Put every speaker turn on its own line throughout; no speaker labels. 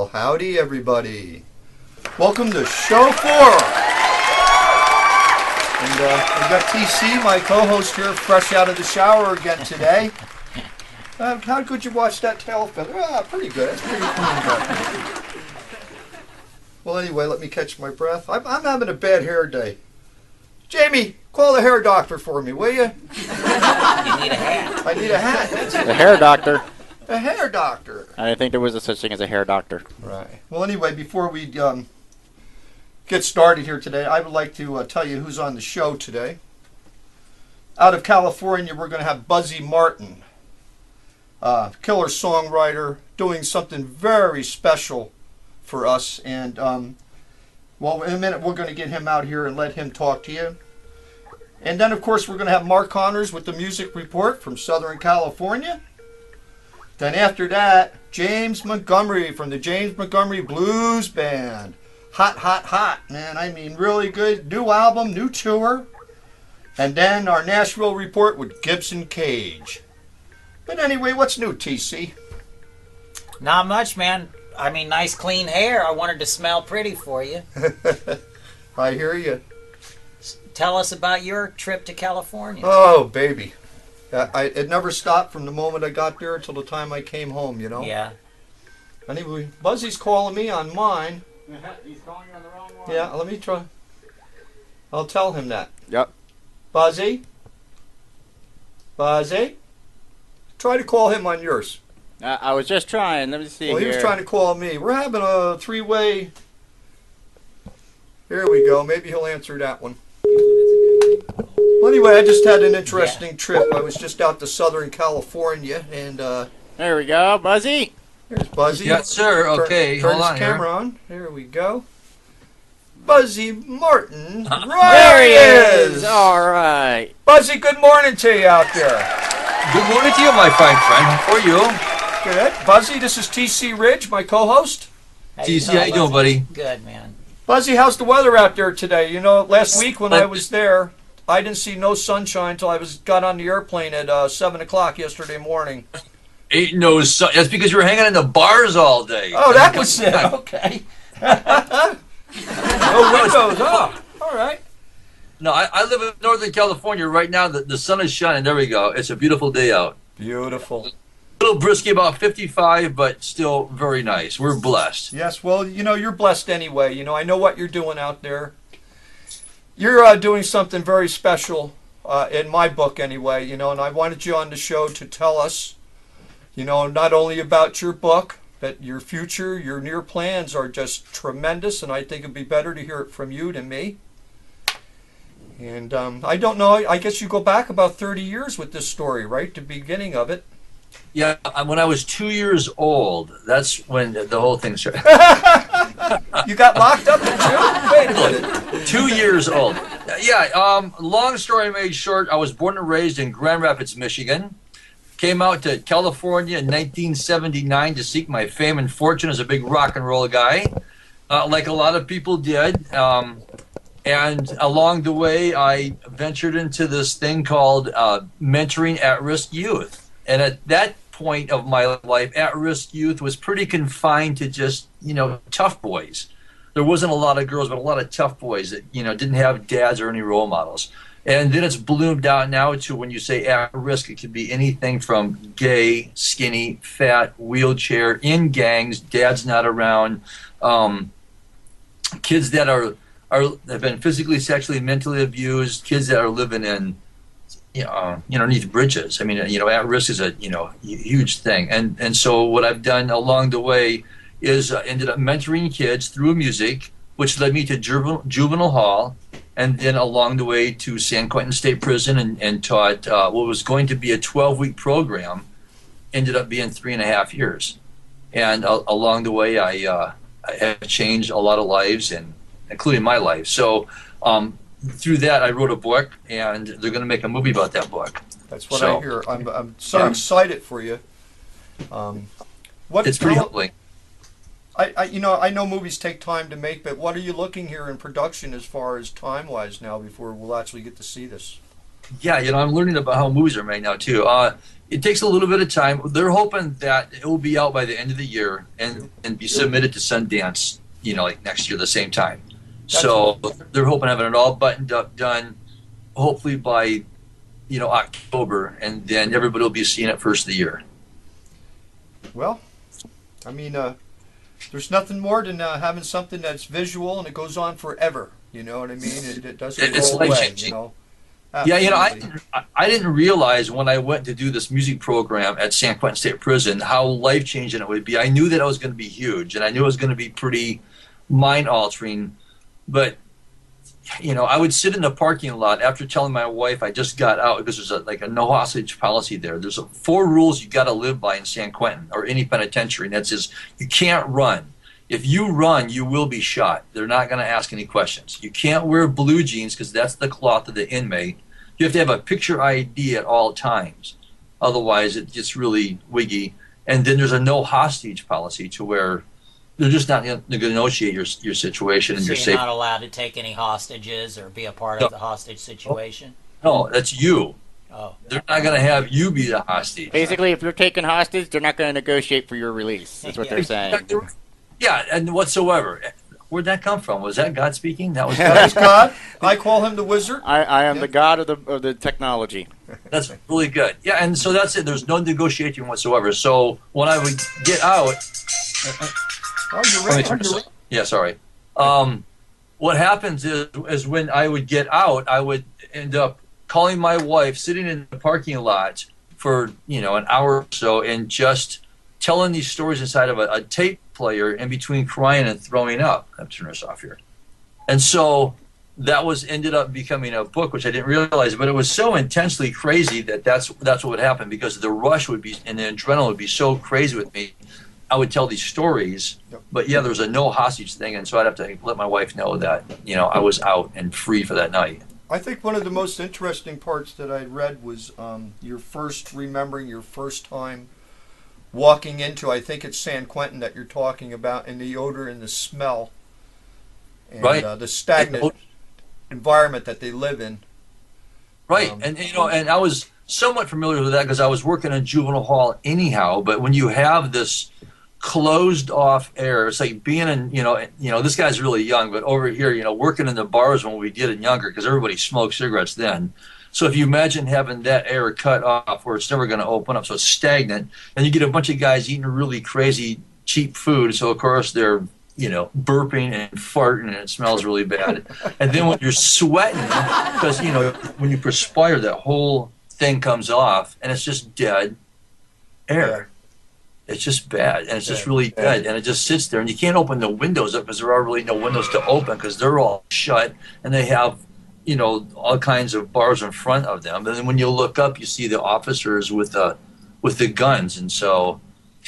Well, howdy everybody. Welcome to show 4. And we've got TC, my co-host here, fresh out of the shower again today. How could you watch that tail feather? Pretty good. That's pretty clean. Well, anyway, let me catch my breath. I'm having a bad hair day. Jamie, call the hair doctor for me, will you?
You need a hat.
I need a hat.
The hair doctor.
A hair doctor.
I didn't think there was a such thing as a hair doctor.
Right. Well, anyway, before we get started here today, I would like to tell you who's on the show today. Out of California, we're going to have Buzzy Martin, killer songwriter, doing something very special for us. And, well, in a minute, we're going to get him out here and let him talk to you. And then, of course, we're going to have Mark Connors with the Music Report from Southern California. Then after that, James Montgomery from the James Montgomery Blues Band. Hot, hot, hot, man. I mean, really good. New album, new tour. And then our Nashville report with Gibson Cage. But anyway, what's new, TC?
Not much, man. I mean, nice clean hair. I wanted to smell pretty for you.
I hear you.
Tell us about your trip to California.
Oh, baby. It never stopped from the moment I got there until the time I came home, you know?
Yeah.
Anyway, Buzzy's calling me on mine.
He's calling you on the wrong one.
Yeah, let me try. I'll tell him that.
Yep.
Buzzy? Buzzy? Try to call him on yours.
I was just trying. Let me see
Well,
here.
he was trying to call me. We're having a three-way. Here we go. Maybe he'll answer that one. Well, anyway, I just had an interesting trip. I was just out to Southern California, and
There we go, Buzzy.
here's Buzzy.
Yes, sir. Okay,
Turn
hold on
his
here.
camera on. There we go. Buzzy Martin.
There
Right
he is. All right.
Buzzy, good morning to you out there.
Good morning to you, my fine friend. How are you?
Good. Buzzy, this is TC Ridge, my co-host.
TC, how you doing, buddy?
Good, man.
Buzzy, how's the weather out there today? You know, last week when I was there, I didn't see no sunshine until I got on the airplane at 7 o'clock yesterday morning.
Ain't no sun. That's because you were hanging in the bars all day.
Oh, that was it. Okay. No windows. Oh, all right.
No, I live in Northern California right now. The sun is shining. There we go. It's a beautiful day out.
Beautiful.
A little brisky, about 55, but still very nice. We're blessed.
Yes, well, you know, you're blessed anyway. You know, I know what you're doing out there. You're doing something very special in my book anyway, you know, and I wanted you on the show to tell us, you know, not only about your book, but your future, your near plans are just tremendous, and I think it'd be better to hear it from you than me. And I don't know, I guess you go back about 30 years with this story, right? The beginning of it.
Yeah, when I was 2 years old, that's when the whole thing started.
You got locked up in June? Wait a minute.
2 years old. Yeah, long story made short, I was born and raised in Grand Rapids, Michigan. Came out to California in 1979 to seek my fame and fortune as a big rock and roll guy, like a lot of people did. And along the way, I ventured into this thing called mentoring at-risk youth. And at that point of my life, at-risk youth was pretty confined to just, you know, tough boys. There wasn't a lot of girls, but a lot of tough boys that, you know, didn't have dads or any role models. And then it's bloomed out now to when you say at-risk, it could be anything from gay, skinny, fat, wheelchair, in gangs, dads not around, kids that have been physically, sexually, mentally abused, kids that are living in, underneath bridges. I mean, you know, at risk is a, you know, huge thing. And so what I've done along the way is ended up mentoring kids through music, which led me to juvenile hall, and then along the way to San Quentin State Prison and taught what was going to be a 12-week program, ended up being 3.5 years. And along the way, I have changed a lot of lives, and including my life. So through that, I wrote a book, and they're going to make a movie about that book.
That's what I hear. I'm so excited for you.
It's pretty humbling.
I know movies take time to make, but what are you looking here in production as far as time-wise now before we'll actually get to see this?
Yeah, I'm learning about how movies are made now too. It takes a little bit of time. They're hoping that it will be out by the end of the year and be submitted to Sundance, like next year, the same time. So they're hoping having it all buttoned up, done, hopefully by, October, and then everybody will be seeing it first of the year.
Well, I mean, there's nothing more than having something that's visual and it goes on forever. You know what I mean? It doesn't
It's
go away.
life-changing. Yeah, I didn't realize when I went to do this music program at San Quentin State Prison how life-changing it would be. I knew that it was going to be huge, and I knew it was going to be pretty mind-altering. But, I would sit in the parking lot after telling my wife I just got out, because there's a no hostage policy there. There's 4 rules you got to live by in San Quentin or any penitentiary, and that says you can't run. If you run, you will be shot. They're not going to ask any questions. You can't wear blue jeans because that's the cloth of the inmate. You have to have a picture ID at all times. Otherwise, it gets really wiggy. And then there's a no hostage policy to where they're just not going to negotiate your situation and
So
your
you're
safety.
not allowed to take any hostages or be a part of the hostage situation?
No, that's you.
Oh.
They're not going to have you be the hostage.
Basically, if you're taken hostage, they're not going to negotiate for your release. That's what they're saying.
Yeah, and whatsoever. Where'd that come from? Was that God speaking? That was
That is God. I call him the wizard.
I am the god of the technology.
That's really good. Yeah, and so that's it. There's no negotiating whatsoever. So when I would get out,
Oh, you're ready.
yeah, sorry. What happens is when I would get out, I would end up calling my wife, sitting in the parking lot for an hour or so, and just telling these stories inside of a tape player in between crying and throwing up. I'm turning this off here. And so that ended up becoming a book, which I didn't realize, but it was so intensely crazy that's what would happen, because the rush would be and the adrenaline would be so crazy with me. I would tell these stories, but yeah, there was a no hostage thing, and so I'd have to let my wife know that I was out and free for that night.
I think one of the most interesting parts that I read was remembering your first time walking into, I think it's San Quentin that you're talking about, and the odor and the smell, and
right.
The stagnant environment that they live in.
Right, and I was somewhat familiar with that because I was working in juvenile hall anyhow. But when you have this closed off air, it's like being in this guy's really young, but over here, working in the bars when we did it younger, because everybody smoked cigarettes then. So if you imagine having that air cut off where it's never going to open up, so it's stagnant, and you get a bunch of guys eating really crazy cheap food, so of course they're burping and farting, and it smells really bad. And then when you're sweating, because when you perspire, that whole thing comes off, and it's just dead air. It's just bad, and it's just really dead, and it just sits there, and you can't open the windows up because there are really no windows to open because they're all shut, and they have all kinds of bars in front of them. And then when you look up, you see the officers with the guns. And so,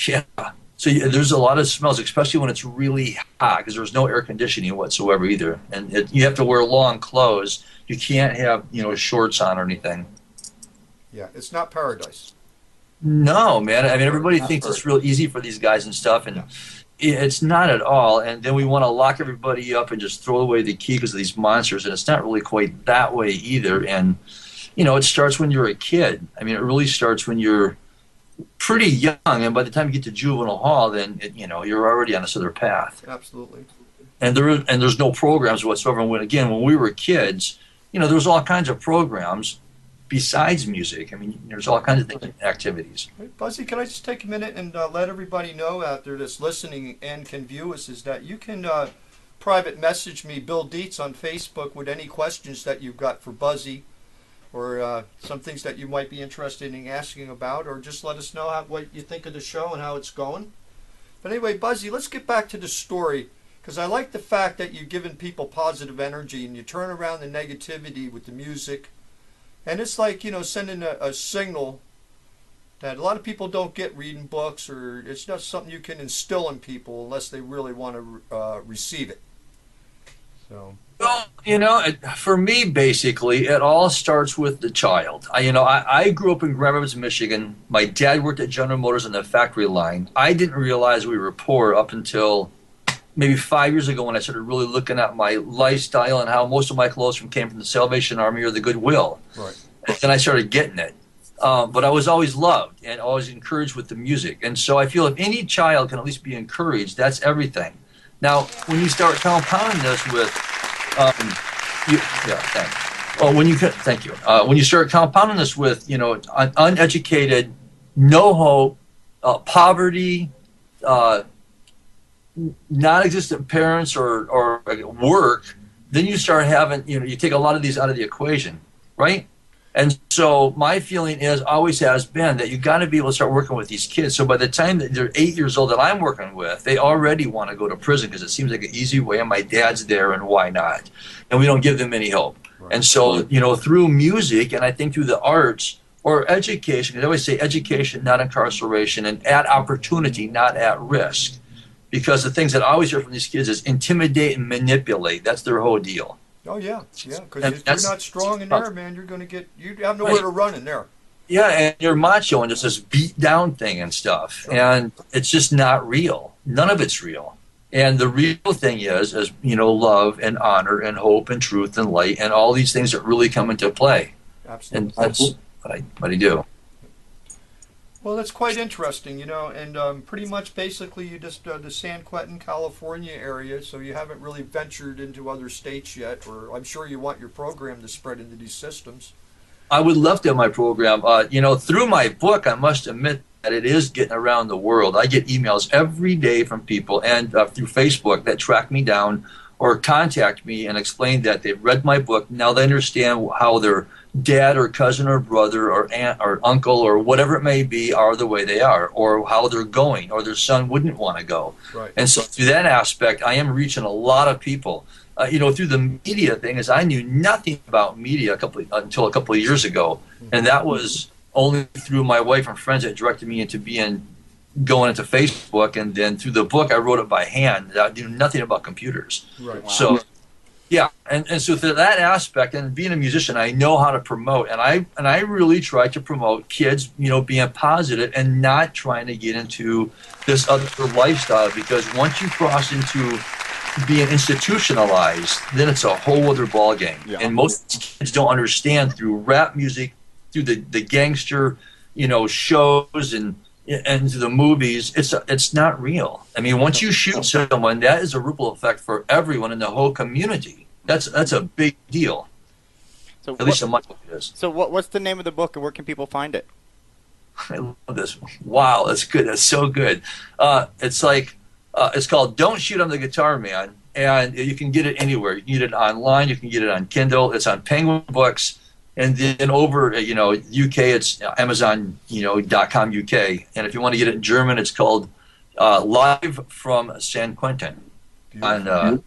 yeah. So there's a lot of smells, especially when it's really hot, because there's no air conditioning whatsoever either. And you have to wear long clothes. You can't have, shorts on or anything.
Yeah, it's not paradise.
No, man. I mean, everybody thinks it's real easy for these guys and stuff, and it's not at all. And then we want to lock everybody up and just throw away the key because of these monsters, and it's not really quite that way either. And it starts when you're a kid. I mean, it really starts when you're pretty young, and by the time you get to juvenile hall, then you're already on this other path.
Absolutely.
And there's no programs whatsoever. And when we were kids, there was all kinds of programs besides music. I mean, there's all kinds of activities.
Hey, Buzzy, can I just take a minute and let everybody know out there that's listening and can view us is that you can private message me, Bill Deitz, on Facebook with any questions that you've got for Buzzy, or some things that you might be interested in asking about, or just let us know what you think of the show and how it's going. But anyway, Buzzy, let's get back to the story, because I like the fact that you've given people positive energy and you turn around the negativity with the music. And it's like, sending a signal that a lot of people don't get reading books, or it's not something you can instill in people unless they really want to receive it. So.
Well, for me, basically, it all starts with the child. I grew up in Grand Rapids, Michigan. My dad worked at General Motors on the factory line. I didn't realize we were poor up until maybe 5 years ago when I started really looking at my lifestyle and how most of my clothes came from the Salvation Army or the Goodwill.
Right.
then I started getting it. But I was always loved and always encouraged with the music. And so I feel if any child can at least be encouraged, that's everything. Now, when you start compounding this with, thanks. Oh, thank you. When you start compounding this with, uneducated, no hope, poverty, non-existent parents or work, then you start having, you take a lot of these out of the equation, right? And so my feeling always has been that you got to be able to start working with these kids. So by the time that they're 8 years old that I'm working with, they already want to go to prison because it seems like an easy way and my dad's there and why not? And we don't give them any hope. Right. And so, through music and I think through the arts or education, because I always say education, not incarceration, and at opportunity, not at risk. Because the things that I always hear from these kids is intimidate and manipulate. That's their whole deal.
Oh, yeah, because if you're not strong in there, man, you have nowhere to run in there.
Yeah, and you're macho and just this beat down thing and stuff. Sure. And it's just not real. None of it's real. And the real thing is love and honor and hope and truth and light and all these things that really come into play.
Absolutely.
And that's what I do.
Well, that's quite interesting, and pretty much basically you just the San Quentin, California area, so you haven't really ventured into other states yet, or I'm sure you want your program to spread into these systems.
I would love to have my program. Through my book, I must admit that it is getting around the world. I get emails every day from people and through Facebook that track me down or contact me and explain that they've read my book. Now they understand how their dad or cousin or brother or aunt or uncle or whatever it may be are the way they are, or how they're going, or their son wouldn't want to go.
Right.
And so through that aspect, I am reaching a lot of people. Through the media thing, is I knew nothing about media until a couple of years ago, and that was only through my wife and friends that directed me into going into Facebook, and then through the book I wrote it by hand. I knew nothing about computers.
Right. Wow.
So yeah, and so through that aspect, and being a musician, I know how to promote, and I really try to promote kids, being positive and not trying to get into this other lifestyle, because once you cross into being institutionalized, then it's a whole other ball game. Yeah. And most kids don't understand through rap music, through the gangster, shows and to the movies, it's not real. I mean, once you shoot someone, that is a ripple effect for everyone in the whole community. That's a big deal.
So
at least in my book it is.
So what's the name of the book, and where can people find it?
I love this. Wow, that's good. That's so good. It's called "Don't Shoot, I'm the Guitar Man," and you can get it anywhere. You can get it online. You can get it on Kindle. It's on Penguin Books. And then over, UK, it's Amazon.com UK. And if you want to get it in German, it's called Live from San Quentin. And,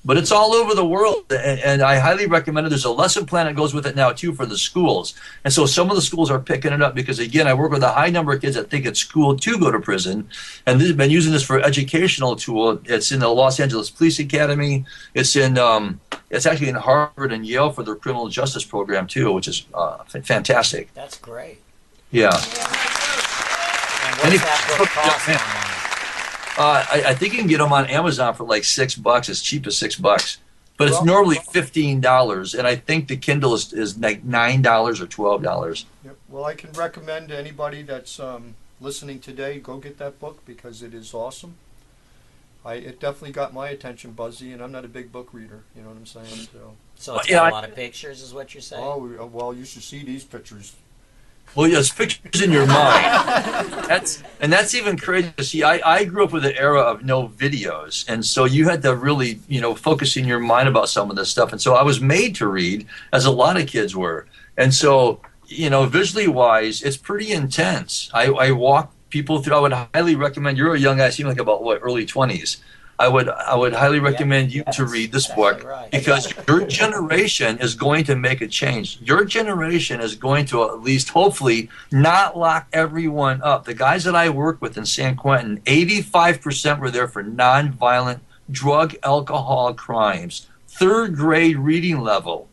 but it's all over the world. And I highly recommend it. There's a lesson plan that goes with it now, too, for the schools. And so some of the schools are picking it up because, again, I work with a high number of kids that think it's cool to go to prison. And they've been using this for educational tool. It's in the Los Angeles Police Academy. It's in... It's actually in Harvard and Yale for their criminal justice program, too, which is fantastic.
That's great.
Yeah.
And what's that book cost?
I think you can get them on Amazon for like $6, as cheap as $6. But it's normally $15, and I think the Kindle is like $9 or $12.
Yep. Well, I can recommend to anybody that's listening today, go get that book because it is awesome. It definitely got my attention, Buzzy, and I'm not a big book reader. You know what I'm saying?
So it's got a lot of pictures, is what you're saying?
Oh, well, you should see these pictures.
Well, yes, pictures in your mind. That's even crazy to see. I grew up with an era of no videos, and so you had to really, focus in your mind about some of this stuff. And so I was made to read, as a lot of kids were. And so, visually wise, it's pretty intense. I walk people through. I would highly recommend. You're a young guy, seem like about early 20s. I would highly recommend you to read this book because your generation is going to make a change. Your generation is going to at least hopefully not lock everyone up. The guys that I work with in San Quentin, 85% were there for nonviolent drug, alcohol crimes, third grade reading level.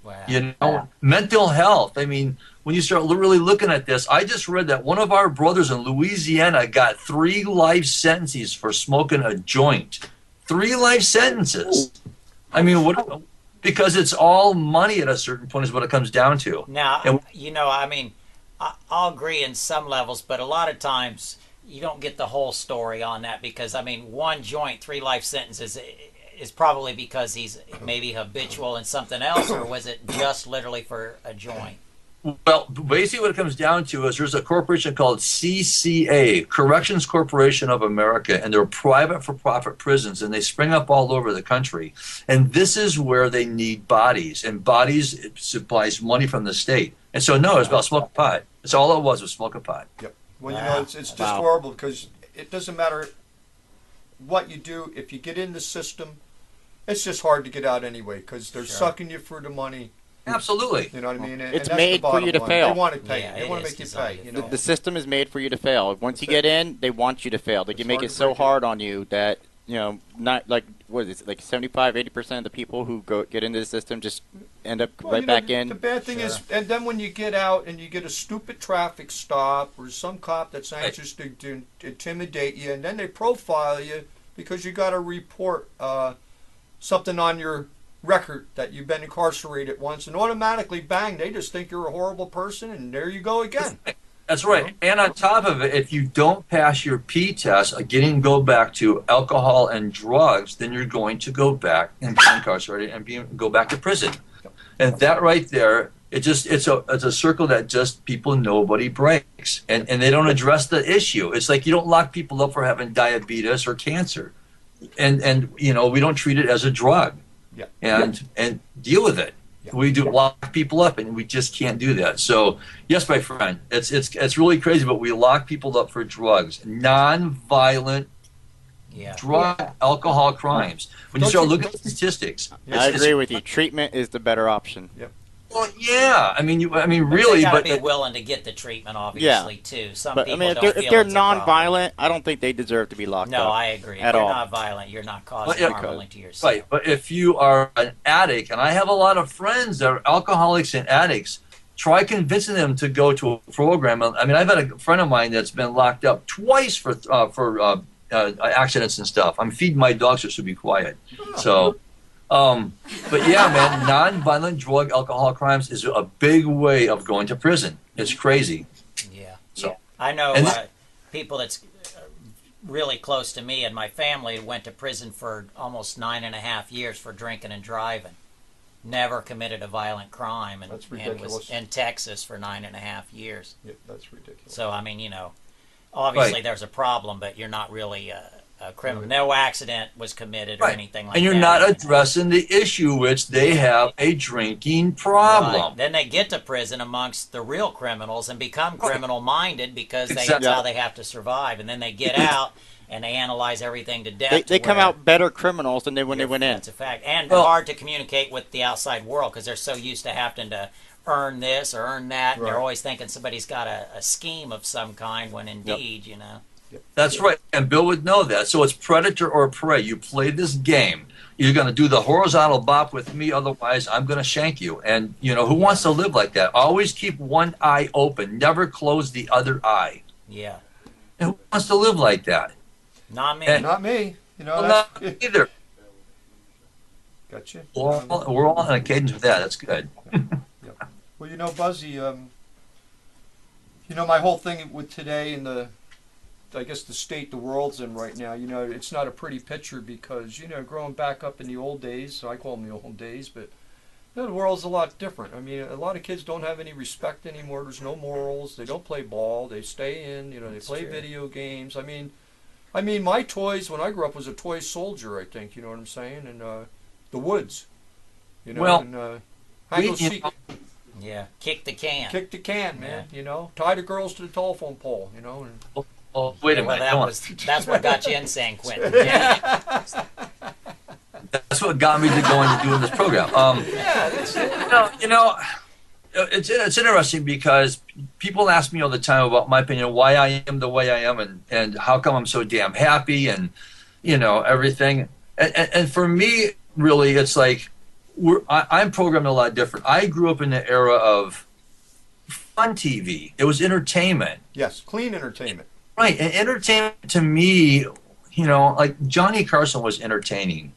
Wow. Mental health. I mean, when you start really looking at this, I just read that one of our brothers in Louisiana got 3 life sentences for smoking a joint. 3 life sentences. I mean, because it's all money at a certain point is what it comes down to.
Now,
And
I mean, I'll agree in some levels, but a lot of times you don't get the whole story on that because, I mean, one joint, 3 life sentences is probably because he's maybe habitual in something else, or was it just literally for a joint?
Well, basically what it comes down to is there's a corporation called CCA, Corrections Corporation of America, and they're private for-profit prisons, and they spring up all over the country. And this is where they need bodies, and bodies supplies money from the state. And so, no, it's about smoking pot. That's all it was smoking pot.
Yep. Well,
Wow.
it's just
Wow.
horrible because it doesn't matter what you do. If you get in the system, it's just hard to get out anyway because they're sucking you for the money.
Absolutely.
You know what I mean? And
It's
that's
made
the
for
bottom
you to
line.
fail.
They want to pay.
Yeah,
they
it
want to
is
make you
designed
pay.
to
You know.
The system is made for you to fail. Once you get in, they want you to fail. They
It's
can make
hard
it
to
so
break it.
hard on you that, not like, what is it, like 75, 80% of the people who get into the system just end up
Well,
right
you know,
back
the
in.
bad thing is, and then when you get out and you get a stupid traffic stop or some cop that's anxious to intimidate you, and then they profile you because you got to report something on your record that you've been incarcerated once, and automatically, bang, they just think you're a horrible person, and there you go again.
That's right. And on top of it, if you don't pass your P test, go back to alcohol and drugs, then you're going to go back and be incarcerated and go back to prison. And that right there, it's a circle that just nobody breaks, and they don't address the issue. It's like you don't lock people up for having diabetes or cancer, and we don't treat it as a drug, and deal with it.
Yeah.
We do lock people up, and we just can't do that. So yes, my friend, it's really crazy, but we lock people up for drugs, non-violent drug, alcohol crimes. When you
Don't
start
you-
looking at statistics,
I agree with you. Treatment is the better option.
well, yeah. I mean,
They
really,
gotta
but
be willing to get the treatment, obviously, too. Some
But, I
people
mean,
don't
if
feel
they're
it's a problem.
non-violent, I don't think they deserve to be locked
No,
up.
I agree.
at
If you're
all.
not violent, you're not causing
yeah,
harm only to yourself.
right. But if you are an addict, and I have a lot of friends that are alcoholics and addicts, try convincing them to go to a program. I mean, I've had a friend of mine that's been locked up twice for accidents and stuff. I'm feeding my dogs, so it should be quiet. So. But yeah, man, non-violent drug alcohol crimes is a big way of going to prison. It's crazy.
Yeah.
So-
I know
and
people that's really close to me and my family went to prison for almost 9.5 years for drinking and driving. Never committed a violent crime, and,
That's
and
ridiculous.
was in Texas for 9.5 years.
Yeah, that's ridiculous.
So I mean, obviously
Right.
there's a problem, but you're not really a criminal. No accident was committed or
Right.
anything like that.
And you're not addressing the issue, which they have a drinking problem.
Right. Then they get to prison amongst the real criminals and become criminal-minded because that's
Exactly.
how they have to survive. And then they get out and they analyze everything to death.
They
to
come
where
out better criminals than they when they went in.
That's a fact. And
Well-
hard to communicate with the outside world because they're so used to having to earn this or earn that. And
Right.
they're always thinking somebody's got a scheme of some kind when indeed,
That's right. And Bill would know that. So it's predator or prey. You play this game. You're going to do the horizontal bop with me, otherwise I'm going to shank you. And, who wants to live like that? Always keep one eye open. Never close the other eye.
yeah.
And who wants to live like that?
Not me.
And-
Not me.
Well,
That's
not either.
gotcha.
We're all on a cadence with that. That's good.
Well, Buzzy, my whole thing with today and I guess the state the world's in right now, it's not a pretty picture because, growing back up in the old days, I call them the old days, but the world's a lot different. I mean, a lot of kids don't have any respect anymore. There's no morals. They don't play ball. They stay in, they play
true.
video games. I mean, my toys when I grew up was a toy soldier, I think, you know what I'm saying? And the woods,
Well,
and hide and seek.
Yeah. Kick the can.
Kick the can, man. Tie the girls to the telephone pole. And
Oh, wait a
Well,
minute.
that's what got you in San Quentin. Yeah.
That's what got me to going to doing this program.
yeah, that's it.
It's interesting because people ask me all the time about my opinion, why I am the way I am, and how come I'm so damn happy, and everything. And for me, really, it's like I'm programmed a lot different. I grew up in the era of fun TV. It was entertainment.
Yes, clean entertainment.
Right, and entertainment to me, like Johnny Carson was entertaining.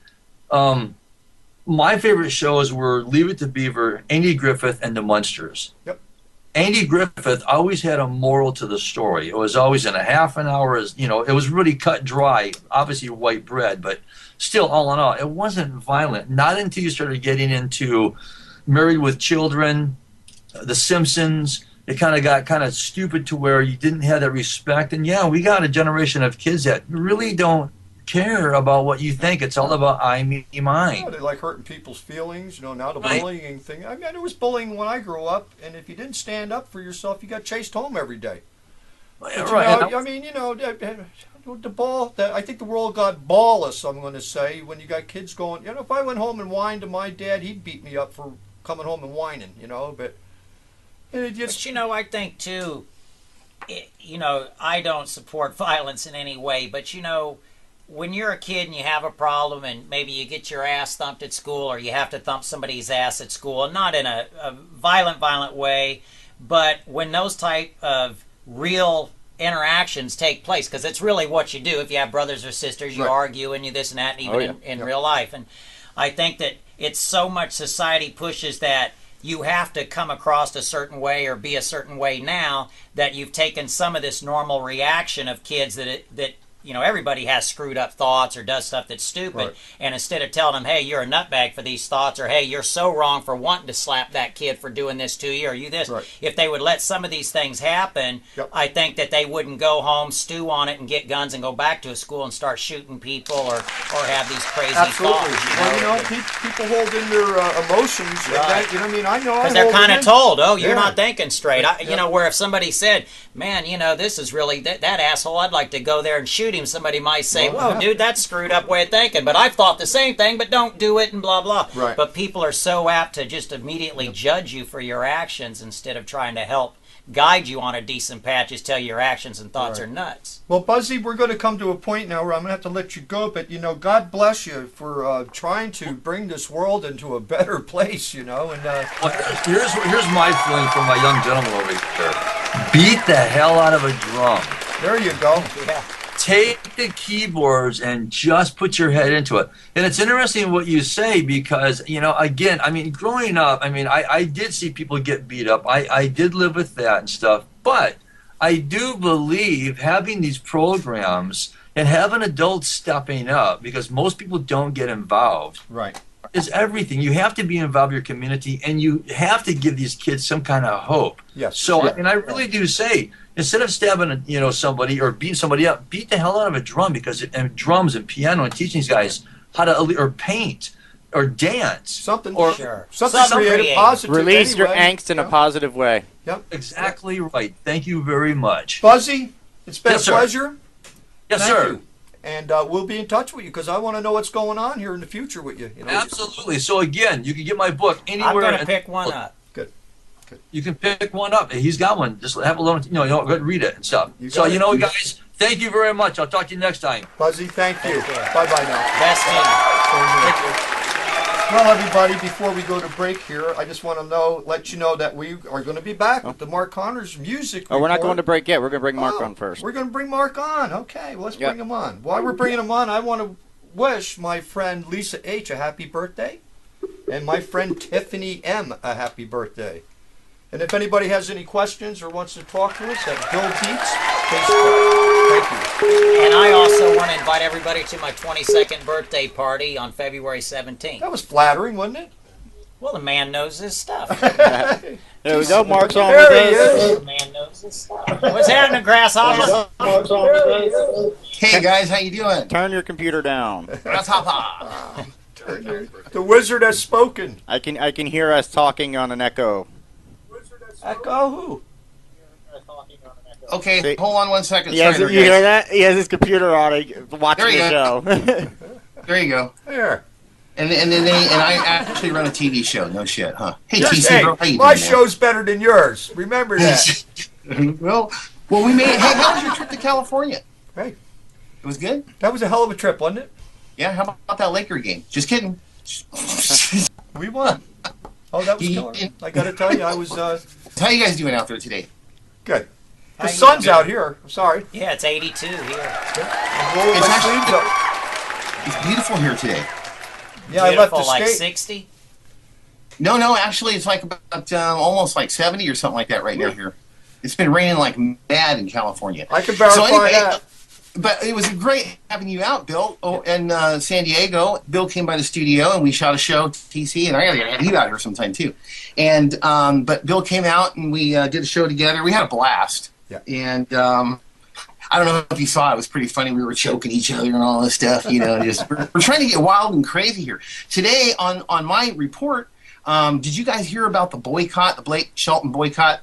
my favorite shows were Leave It to Beaver, Andy Griffith, and The Munsters.
Yep.
Andy Griffith always had a moral to the story. It was always in a half an hour. It was really cut dry, obviously white bread, but still, all in all, it wasn't violent. Not until you started getting into Married with Children, The Simpsons. It kind of got kind of stupid to where you didn't have that respect. And yeah, we got a generation of kids that really don't care about what you think. It's all about I, me, mine.
Yeah, they like hurting people's feelings. Now the
Right.
bullying thing. I mean, there was bullying when I grew up, and if you didn't stand up for yourself, you got chased home every day. But,
Right.
I mean, the ball. I think the world got ballless. I'm going to say when you got kids going. If I went home and whined to my dad, he'd beat me up for coming home and whining. But it just.
But I think too. I don't support violence in any way, but when you're a kid and you have a problem and maybe you get your ass thumped at school or you have to thump somebody's ass at school, and not in a violent way, but when those type of real interactions take place, because it's really what you do. If you have brothers or sisters, you
Right.
argue and you this and that, and even in real life. And I think that it's so much society pushes that you have to come across a certain way or be a certain way now that you've taken some of this normal reaction of kids that everybody has screwed up thoughts or does stuff that's stupid.
Right.
And instead of telling them, hey, you're a nutbag for these thoughts, or hey, you're so wrong for wanting to slap that kid for doing this to you, or you this.
Right.
If they would let some of these things happen,
Yep.
I think that they wouldn't go home, stew on it, and get guns and go back to a school and start shooting people or have these crazy
Absolutely.
thoughts.
Well, people hold in their emotions.
Right.
And I mean, I know.
Because they're kind of told, oh, you're
Yeah.
not thinking straight.
Yeah.
Where if somebody said, man, this is really, that asshole, I'd like to go there and shoot him, somebody might say,
Well,
whoa,
yeah.
dude, that's screwed up way of thinking. But I've thought the same thing, but don't do it and blah, blah.
Right.
But people are so apt to just immediately judge you for your actions instead of trying to help guide you on a decent path. Just tell you your actions and thoughts
Right.
are nuts.
Well, Buzzy, we're going to come to a point now where I'm going to have to let you go, but, God bless you for trying to bring this world into a better place, and
Well, here's my feeling from my young gentleman over here. Beat the hell out of a drum.
there you go.
Yeah.
Take the keyboards and just put your head into it. And it's interesting what you say because, again, growing up, I did see people get beat up. I did live with that and stuff. But I do believe having these programs and having adults stepping up, because most people don't get involved,
Right.
is everything. You have to be involved in your community, and you have to give these kids some kind of hope.
Yes.
So,
Yeah.
and I really do say, instead of stabbing, somebody or beating somebody up, beat the hell out of a drum, and drums and piano, and teaching these guys how to or paint or dance.
Something.
Or
Sure.
Something
Something
creative,
creative.
positive.
Release your
anyway.
angst in a positive way.
Yep.
Exactly right. Thank you very much.
Buzzy, it's been
Yes,
a
sir.
pleasure.
Yes,
Thank
sir.
you. And we'll be in touch with you because I want to know what's going on here in the future with you.
Absolutely. So again, you can get my book
I'm
anywhere.
going to pick one up.
You can pick one up. He's got one. Just have a little, go ahead and read it and stuff.
You
So,
got it.
guys, thank you very much. I'll talk to you next time.
Buzzy, thank you.
Take care.
Bye-bye now.
Best in.
Well, everybody, before we go to break here, I just want to let you know that we are going to be back with the Mark Connors music.
Oh, we're not
report.
going to break yet. We're going to bring Mark
Oh,
on first.
We're going to bring Mark on. Okay, well, let's
Yep.
bring him on. While we're bringing him on, I want to wish my friend Lisa H. a happy birthday and my friend Tiffany M. a happy birthday. And if anybody has any questions or wants to talk to us at Bill Deitz, Facebook. Thank you.
And I also want to invite everybody to my 22nd birthday party on February 17th.
That was flattering, wasn't it?
Well, the man knows his stuff.
There we go. Mark's on
There
with
he
us.
is.
The man knows his stuff. What's happening, Grasshopper?
Hey guys, how you doing?
Turn your computer down.
Grasshopper.
The wizard has spoken.
I can hear us talking on an echo.
Echo who?
Okay,
See-
hold on 1 second.
He has,
Sorry,
you
there,
hear
guys.
that? He has his computer on, watching
There
the
you
show.
There you go.
There.
And I actually run a TV show. No shit, huh? Hey,
Yes,
TC,
hey,
bro, how you
my
doing, man?
show's better than yours. Remember that.
well, we made. Hey, how was your trip to California?
Hey,
It was good.
that was a hell of a trip, wasn't it?
Yeah. How about that Laker game? Just kidding.
We won. Oh, that was killer. I got to tell you, I was
How you guys doing out there today?
good. The
How you
sun's
doing?
out here. I'm sorry.
Yeah, it's 82 here.
I'm rolling
It's
my
actually-
sleeves up.
It's beautiful here today.
Yeah, I left
Beautiful,
the
like
state.
60.
No, actually, it's like about almost like 70 or something like that right now here. It's been raining like mad in California.
I can verify that.
But it was great having you out, Bill. Oh, and San Diego. Bill came by the studio and we shot a show, TC, and I gotta get you out here sometime too. And but Bill came out and we did a show together. We had a blast.
Yeah.
And I don't know if you saw it. It was pretty funny. We were choking each other and all this stuff. You know, just we're trying to get wild and crazy here. Today on my report, did you guys hear about the boycott, the Blake Shelton boycott?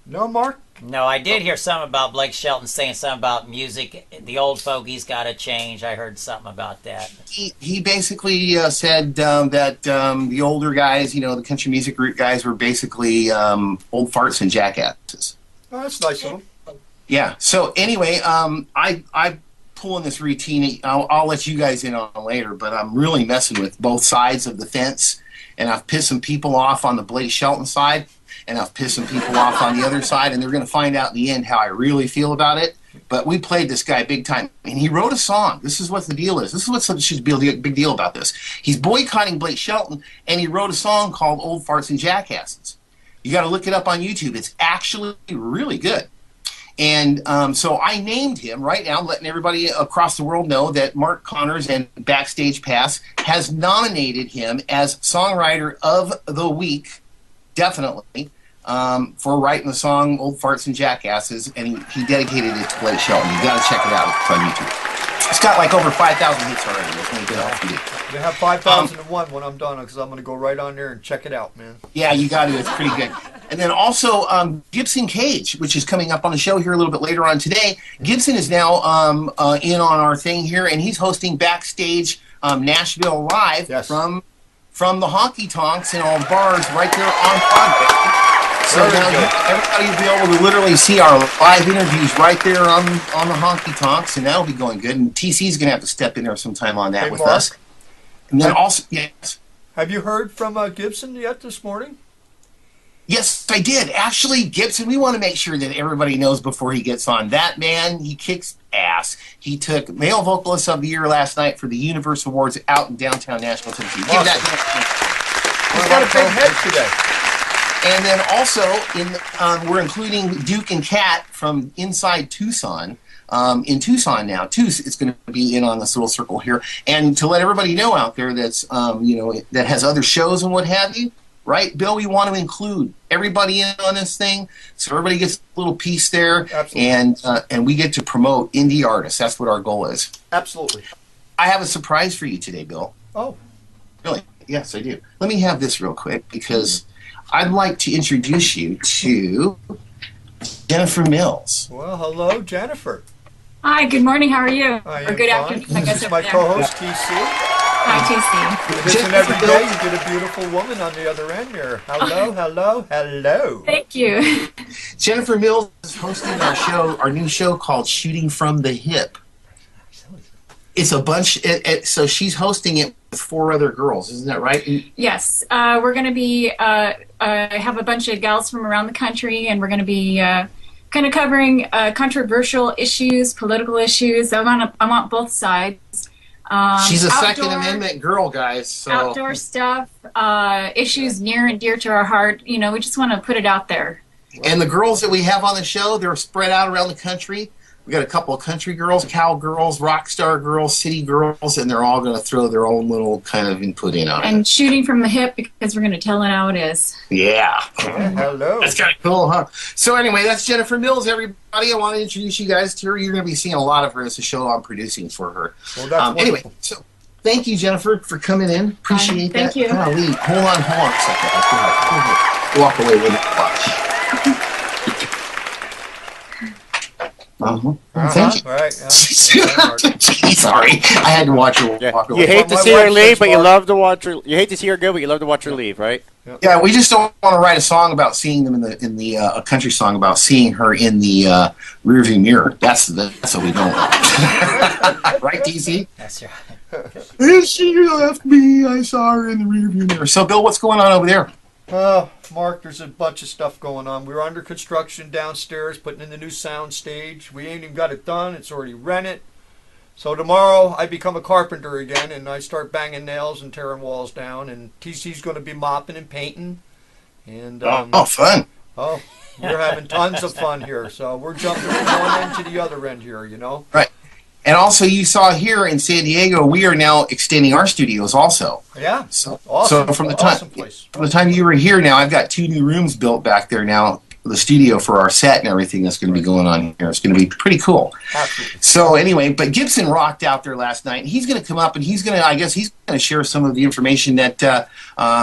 No, Mark?
No, I did hear something about Blake Shelton saying something about music. The old fogies got to change. I heard something about that.
He basically said that the older guys, you know, the country music group guys, were basically old farts and jackasses.
Oh, that's nice of him.
Yeah. So anyway, I pull in this routine. I'll let you guys in on later, but I'm really messing with both sides of the fence, and I've pissed some people off on the Blake Shelton side, and I've pissed some people off on the other side, and they're going to find out in the end how I really feel about it. But we played this guy big time, and he wrote a song. This is what the deal is. This is what should be a big deal about this. He's boycotting Blake Shelton, and he wrote a song called Old Farts and Jackasses. You got to look it up on YouTube. It's actually really good. And so I named him right now, letting everybody across the world know that Mark Connors and Backstage Pass has nominated him as Songwriter of the Week, definitely, for writing the song Old Farts and Jackasses, and he dedicated it to Blake Shelton. You got to check it out. It's on YouTube. It's got like over 5,000 hits already. That's really good help you do.
They have 5,001 when I'm done, because I'm going to go right on there and check it out, man.
Yeah, you got to. It's pretty good. And then also Gibson Cage, which is coming up on the show here a little bit later on today. Gibson is now in on our thing here, and he's hosting Backstage Nashville Live from the honky tonks and all bars right there on Broadway. So now everybody will be able to literally see our live interviews right there on the honky tonks, and that'll be going good. And TC's going to have to step in there sometime on that with us. And then also, yes.
Have you heard from Gibson yet this morning?
Yes, I did. Actually, Gibson, we want to make sure that everybody knows before he gets on. That man, he kicks ass. He took Male Vocalist of the Year last night for the Universe Awards out in downtown Nashville, Tennessee. Give that. He's got a big head today. And then also, we're including Duke and Kat from Inside Tucson. In Tucson now, too, it's going to be in on this little circle here. And to let everybody know out there that's, that has other shows and what have you, right, Bill, we want to include everybody in on this thing, so everybody gets a little piece there. Absolutely. And we get to promote indie artists. That's what our goal is.
Absolutely.
I have a surprise for you today, Bill.
Oh.
Really? Yes, I do. Let me have this real quick, because I'd like to introduce you to Jennifer Mills.
Well, hello, Jennifer.
Hi, good morning. How are you?
Or
good afternoon, I guess.
This is my co-host, TC.
Hi, TC.
Listen every day. You get a beautiful woman on the other end here. Hello, hello, hello.
Thank you.
Jennifer Mills is hosting our new show called Shooting from the Hip. It's a bunch. So she's hosting it with 4 other girls, isn't that right?
Yes, we're going to be have a bunch of gals from around the country, and we're going to be kind of covering controversial issues, political issues. I want both sides.
She's a Second Amendment girl, guys. So.
Outdoor stuff, issues near and dear to our heart. You know, we just want to put it out there.
And the girls that we have on the show, they're spread out around the country. We got a couple of country girls, cowgirls, rock star girls, city girls, and they're all going to throw their own little kind of input in on it.
And shooting from the hip, because we're going to tell it how it is.
Yeah.
Hello.
That's kind of cool, huh? So anyway, that's Jennifer Mills, everybody. I want to introduce you guys to her. You're going to be seeing a lot of her as a show I'm producing for her.
Well, that's
anyway, so thank you, Jennifer, for coming in. Appreciate that.
Thank you.
Golly. Hold on a second. Go ahead. Walk away with it. Watch. Thank you.
All right.
Sorry, I had to watch her walk away.
You hate to see her leave, but you love to watch her. You hate to see her go, but you love to watch her leave, right?
Yeah, we just don't want to write a song about seeing them a country song about seeing her in the rearview mirror. That's what we don't want. Right, DC?
That's right.
And she left me. I saw her in the rearview mirror. So, Bill, what's going on over there?
Mark, there's a bunch of stuff going on. We're under construction downstairs, putting in the new sound stage. We ain't even got it done. It's already rented. So tomorrow I become a carpenter again, and I start banging nails and tearing walls down. And TC's going to be mopping and painting. And
fun.
oh, we're having tons of fun here. So we're jumping from one end to the other end here, you know.
Right. And also, you saw here in San Diego, we are now extending our studios also.
Yeah.
So,
Awesome.
so from the
Awesome place.
time you were here, now I've got 2 new rooms built back there now. The studio for our set and everything that's going to be going on here. It's going to be pretty cool.
Absolutely.
So anyway, but Gibson rocked out there last night. He's going to come up and he's going to share some of the information that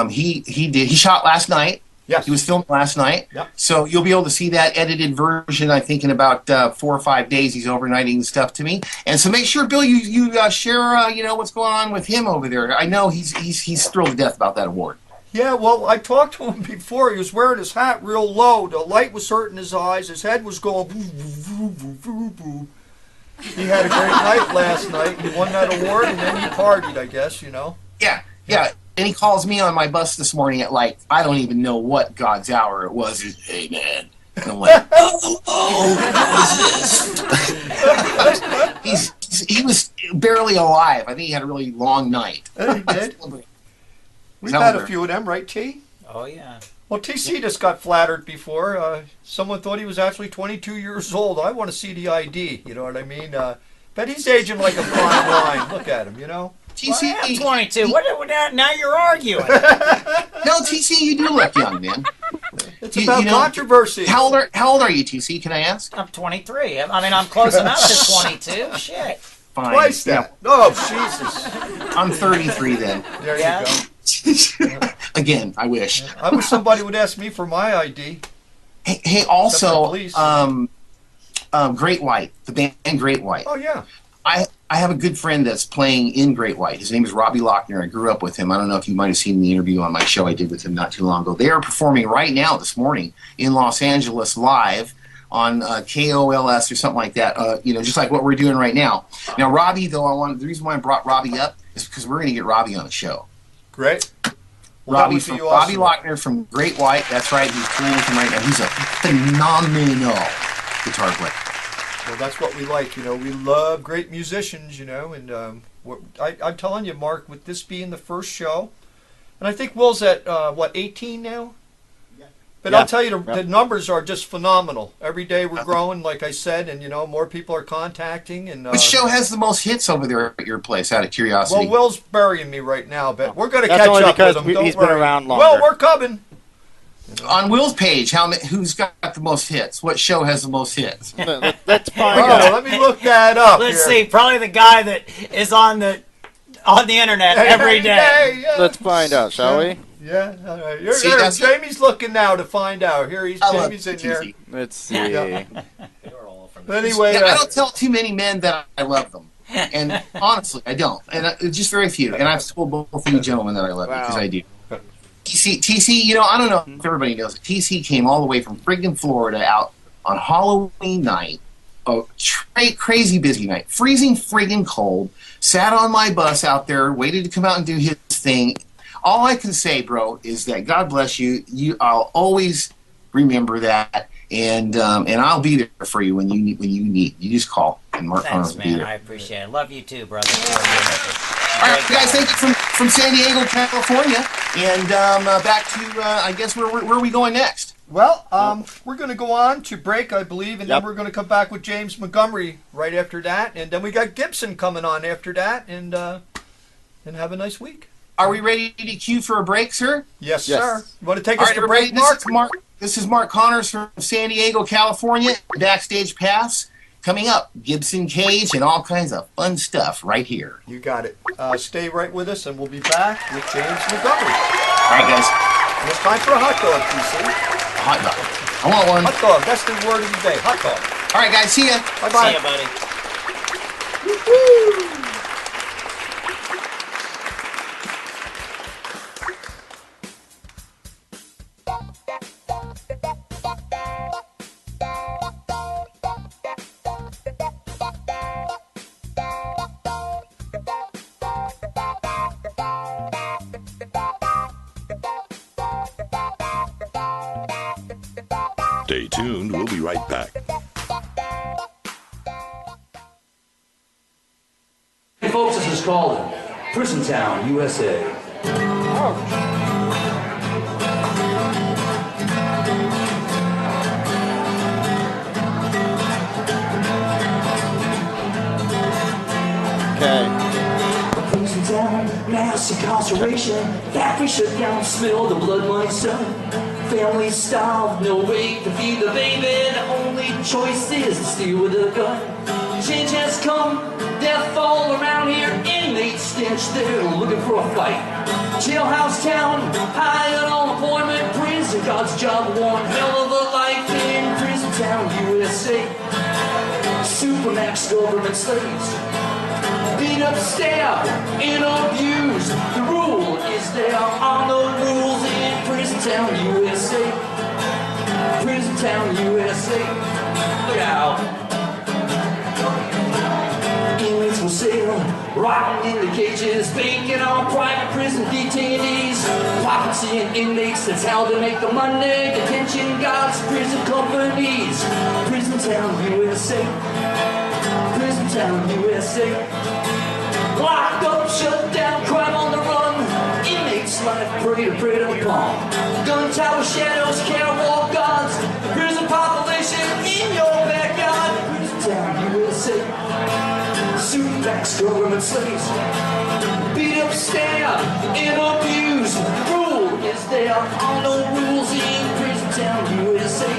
he did. He shot last night.
Yes.
He was filmed last night.
Yep.
So you'll be able to see that edited version, I think, in about 4 or 5 days. He's overnighting the stuff to me. And so make sure, Bill, you share what's going on with him over there. I know he's thrilled to death about that award.
Yeah, well, I talked to him before. He was wearing his hat real low. The light was hurting his eyes. His head was going boo, boo, boo, boo, boo. He had a great night last night. He won that award, and then he partied, I guess, you know.
Yeah. And he calls me on my bus this morning at I don't even know what God's hour it was. Hey, man. And I'm like, what is this? He was barely alive. I think he had a really long night.
He did. We've had a few of them, right, T?
Oh, yeah.
Well, TC just got flattered before. Someone thought he was actually 22 years old. I want to see the ID, you know what I mean? But he's aging like a fine wine. Look at him, you know?
TC,
Well, I am 22. Now you're arguing.
No, TC, you do look young, man.
It's about controversy.
How old are you, TC? Can I ask?
I'm 23. I mean, I'm close enough to 22. Shit.
Fine.
Twice that. Oh, Jesus.
I'm 33 then.
There
Yeah.
you go.
Again, I wish.
I wish somebody would ask me for my ID.
Hey, also,
police.
Great White, the band Great White.
Oh, yeah.
I have a good friend that's playing in Great White. His name is Robbie Lochner. I grew up with him. I don't know if you might have seen the interview on my show I did with him not too long ago. They are performing right now this morning in Los Angeles live on KOLS or something like that, just like what we're doing right now. Now, Robbie, though, the reason why I brought Robbie up is because we're going to get Robbie on the show.
Great. Well,
Robbie Lochner from Great White. That's right. He's playing with him right now. He's a phenomenal guitar player.
Well, that's what we like, you know. We love great musicians, you know. And I'm telling you, Mark, with this being the first show, and I think Will's at, 18 now? Yeah. But
Yeah.
I'll tell you, the numbers are just phenomenal. Every day we're growing, like I said, and, more people are contacting. And
Which show has the most hits over there at your place, out of curiosity?
Well, Will's burying me right now, but we're going to
That's
catch
only
up
because
with him. Don't
he's
worry.
been around longer.
Well, we're coming.
On Will's page, who's got the most hits? What show has the most hits?
Let's find
Oh,
out.
let me look that up.
Let's
here.
see. Probably the guy that is on the internet every day.
Yeah.
Let's find out, shall we?
Yeah, all right.
See,
Here,
that's-
Jamie's looking now to find out. Here
I love
Jamie's in there.
TC.
Let's see.
Yeah. But anyway,
Yeah, I don't tell too many men that I love them. And honestly, I don't. And just very few. And I've told both of you gentlemen that I love you, because I do. TC, I don't know if everybody knows it. TC came all the way from friggin' Florida out on Halloween night. A crazy busy night. Freezing friggin' cold. Sat on my bus out there, waited to come out and do his thing. All I can say, bro, is that God bless you. I'll always remember that. And I'll be there for you when you need. You just call, and Mark Connors
Thanks,
will be
man.
there.
I appreciate it. Love you too, brother.
All right, guys, thank you from San Diego, California, and back to I guess where are we going next?
well, we're going to go on to break, I believe, and
Yep.
then we're going to come back with James Montgomery right after that, and then we got Gibson coming on after that, and have a nice week.
Are we ready to cue for a break, sir?
Yes,
Yes.
sir. You want to take
All
us
right,
to
everybody.
break, Mark?
This is Mark Connors from San Diego, California. Backstage Pass coming up. Gibson Cage and all kinds of fun stuff right here.
You got it. Stay right with us, and we'll be back with James Montgomery.
All right, guys.
And it's time for a hot dog, TC.
Hot dog. I want one.
Hot dog. That's the word of the day. Hot dog.
All right, guys. See ya.
Bye-bye.
See you, buddy.
Stay tuned. We'll be right back. folks, this is called Prison Town, USA. Prison town, mass incarceration, factory shut down, smell the blood money sun. Family starved, no way to feed the baby. The only choice is to steal with a gun. Change has come, death all around here. Inmates stench, they're looking for a fight. Jailhouse town, high on unemployment. Prison, God's job, one hell of a life in Prison Town, USA. Supermax government slaves, beat up, stab, and abuse. The rule is there are no rules in Prison Town, USA. Prison Town, USA. Look out. Inmates will sail, rotting in the cages, banking on private prison detainees. Profiteering inmates, that's how they make the money. Detention guards, prison companies. Prison Town, USA. Prison Town, USA. Locked up, shut down, crime on the run. Inmates life prey to the palm. Gun tower shadows, can't walk guards. Prison population in your backyard. Prison Town, USA. Suitbacks, government slaves. Beat up, stab, and abuse. The rule is there are no rules in Prison Town, USA.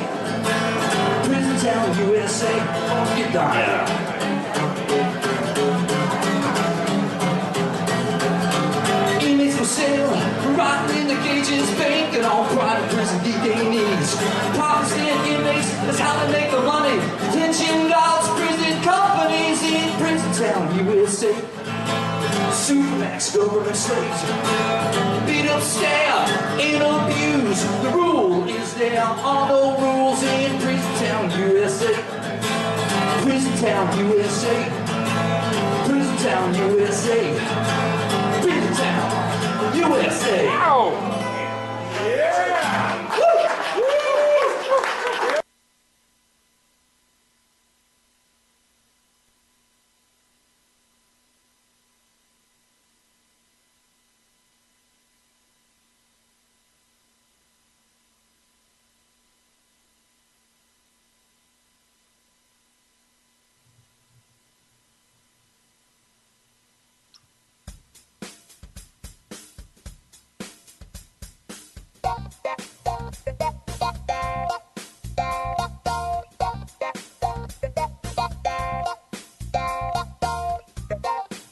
Prison Town, USA. Get down here. Sale, rotting in the cages, banking on private prison detainees. Protestant inmates, that's how they make the money. Detention guards, prison companies in Prison Town, USA. Supermax government slaves, beat up, stab, and abuse. The rule is there are no rules in Prison Town, USA. Prison Town, USA. Prison Town, USA. Prison Town, USA. Ow. Yeah. Woo. Woo.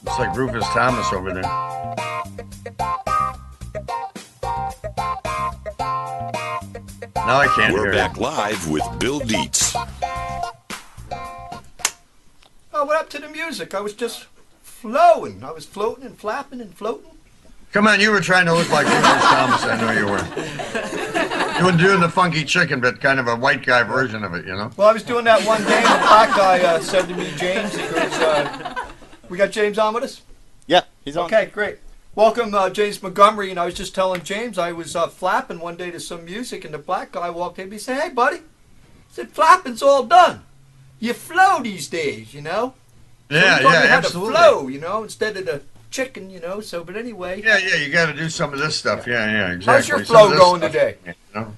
It's like Rufus Thomas over there. Now I can't hear
We're
you.
back live with Bill Deitz.
Oh, what happened to the music? I was just flowing. I was floating and flapping and floating.
Come on, you were trying to look like Rufus Thomas. I know you were. You were doing the funky chicken, but kind of a white guy version of it, you know?
Well, I was doing that one day, and the black guy said to me, James, he goes, we got James on with us?
Yeah, he's on.
Okay, great. Welcome, James Montgomery. And I was just telling James I was flapping one day to some music, and the black guy walked in and he said, hey, buddy. I said, flapping's all done. You flow these days, you know? So
Yeah,
he taught me how
absolutely.
to flow, you know, instead of the chicken, you know. So, but anyway.
Yeah, you got to do some of this stuff. Yeah, exactly.
How's your
Some
flow
of this
going
stuff,
today?
you know?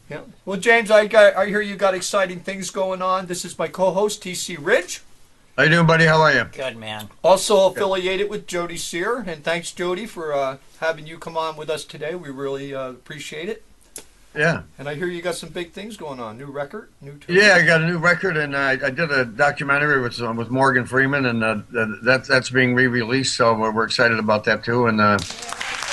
Yeah. Well, James, I hear you got exciting things going on. This is my co-host, TC Ridge.
How you doing, buddy? How are you?
Good, man.
Also affiliated with Jody Sear, and thanks, Jody, for having you come on with us today. We really appreciate it.
Yeah.
And I hear you got some big things going on. New record, new tour.
Yeah, I got a new record, and I did a documentary with Morgan Freeman, and that's being re-released, so we're excited about that too. And I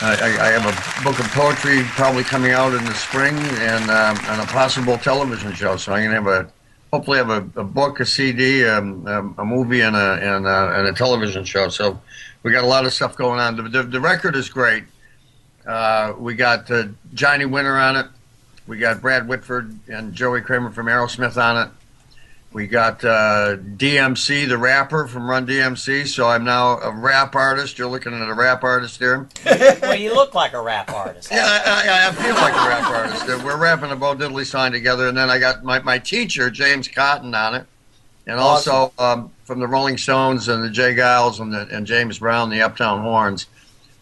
have a book of poetry probably coming out in the spring, and a possible television show. So I'm gonna hopefully have a book, a CD, a movie, and a television show. So we got a lot of stuff going on. The record is great. We got Johnny Winter on it. We got Brad Whitford and Joey Kramer from Aerosmith on it. We got DMC, the rapper from Run DMC. So I'm now a rap artist. You're looking at a rap artist here.
Well, you look like a rap artist.
Yeah, I feel like a rap artist. We're rapping a Bo Diddley song together. And then I got my teacher, James Cotton, on it. And
Awesome.
also from the Rolling Stones and the Jay Giles and James Brown, the Uptown Horns,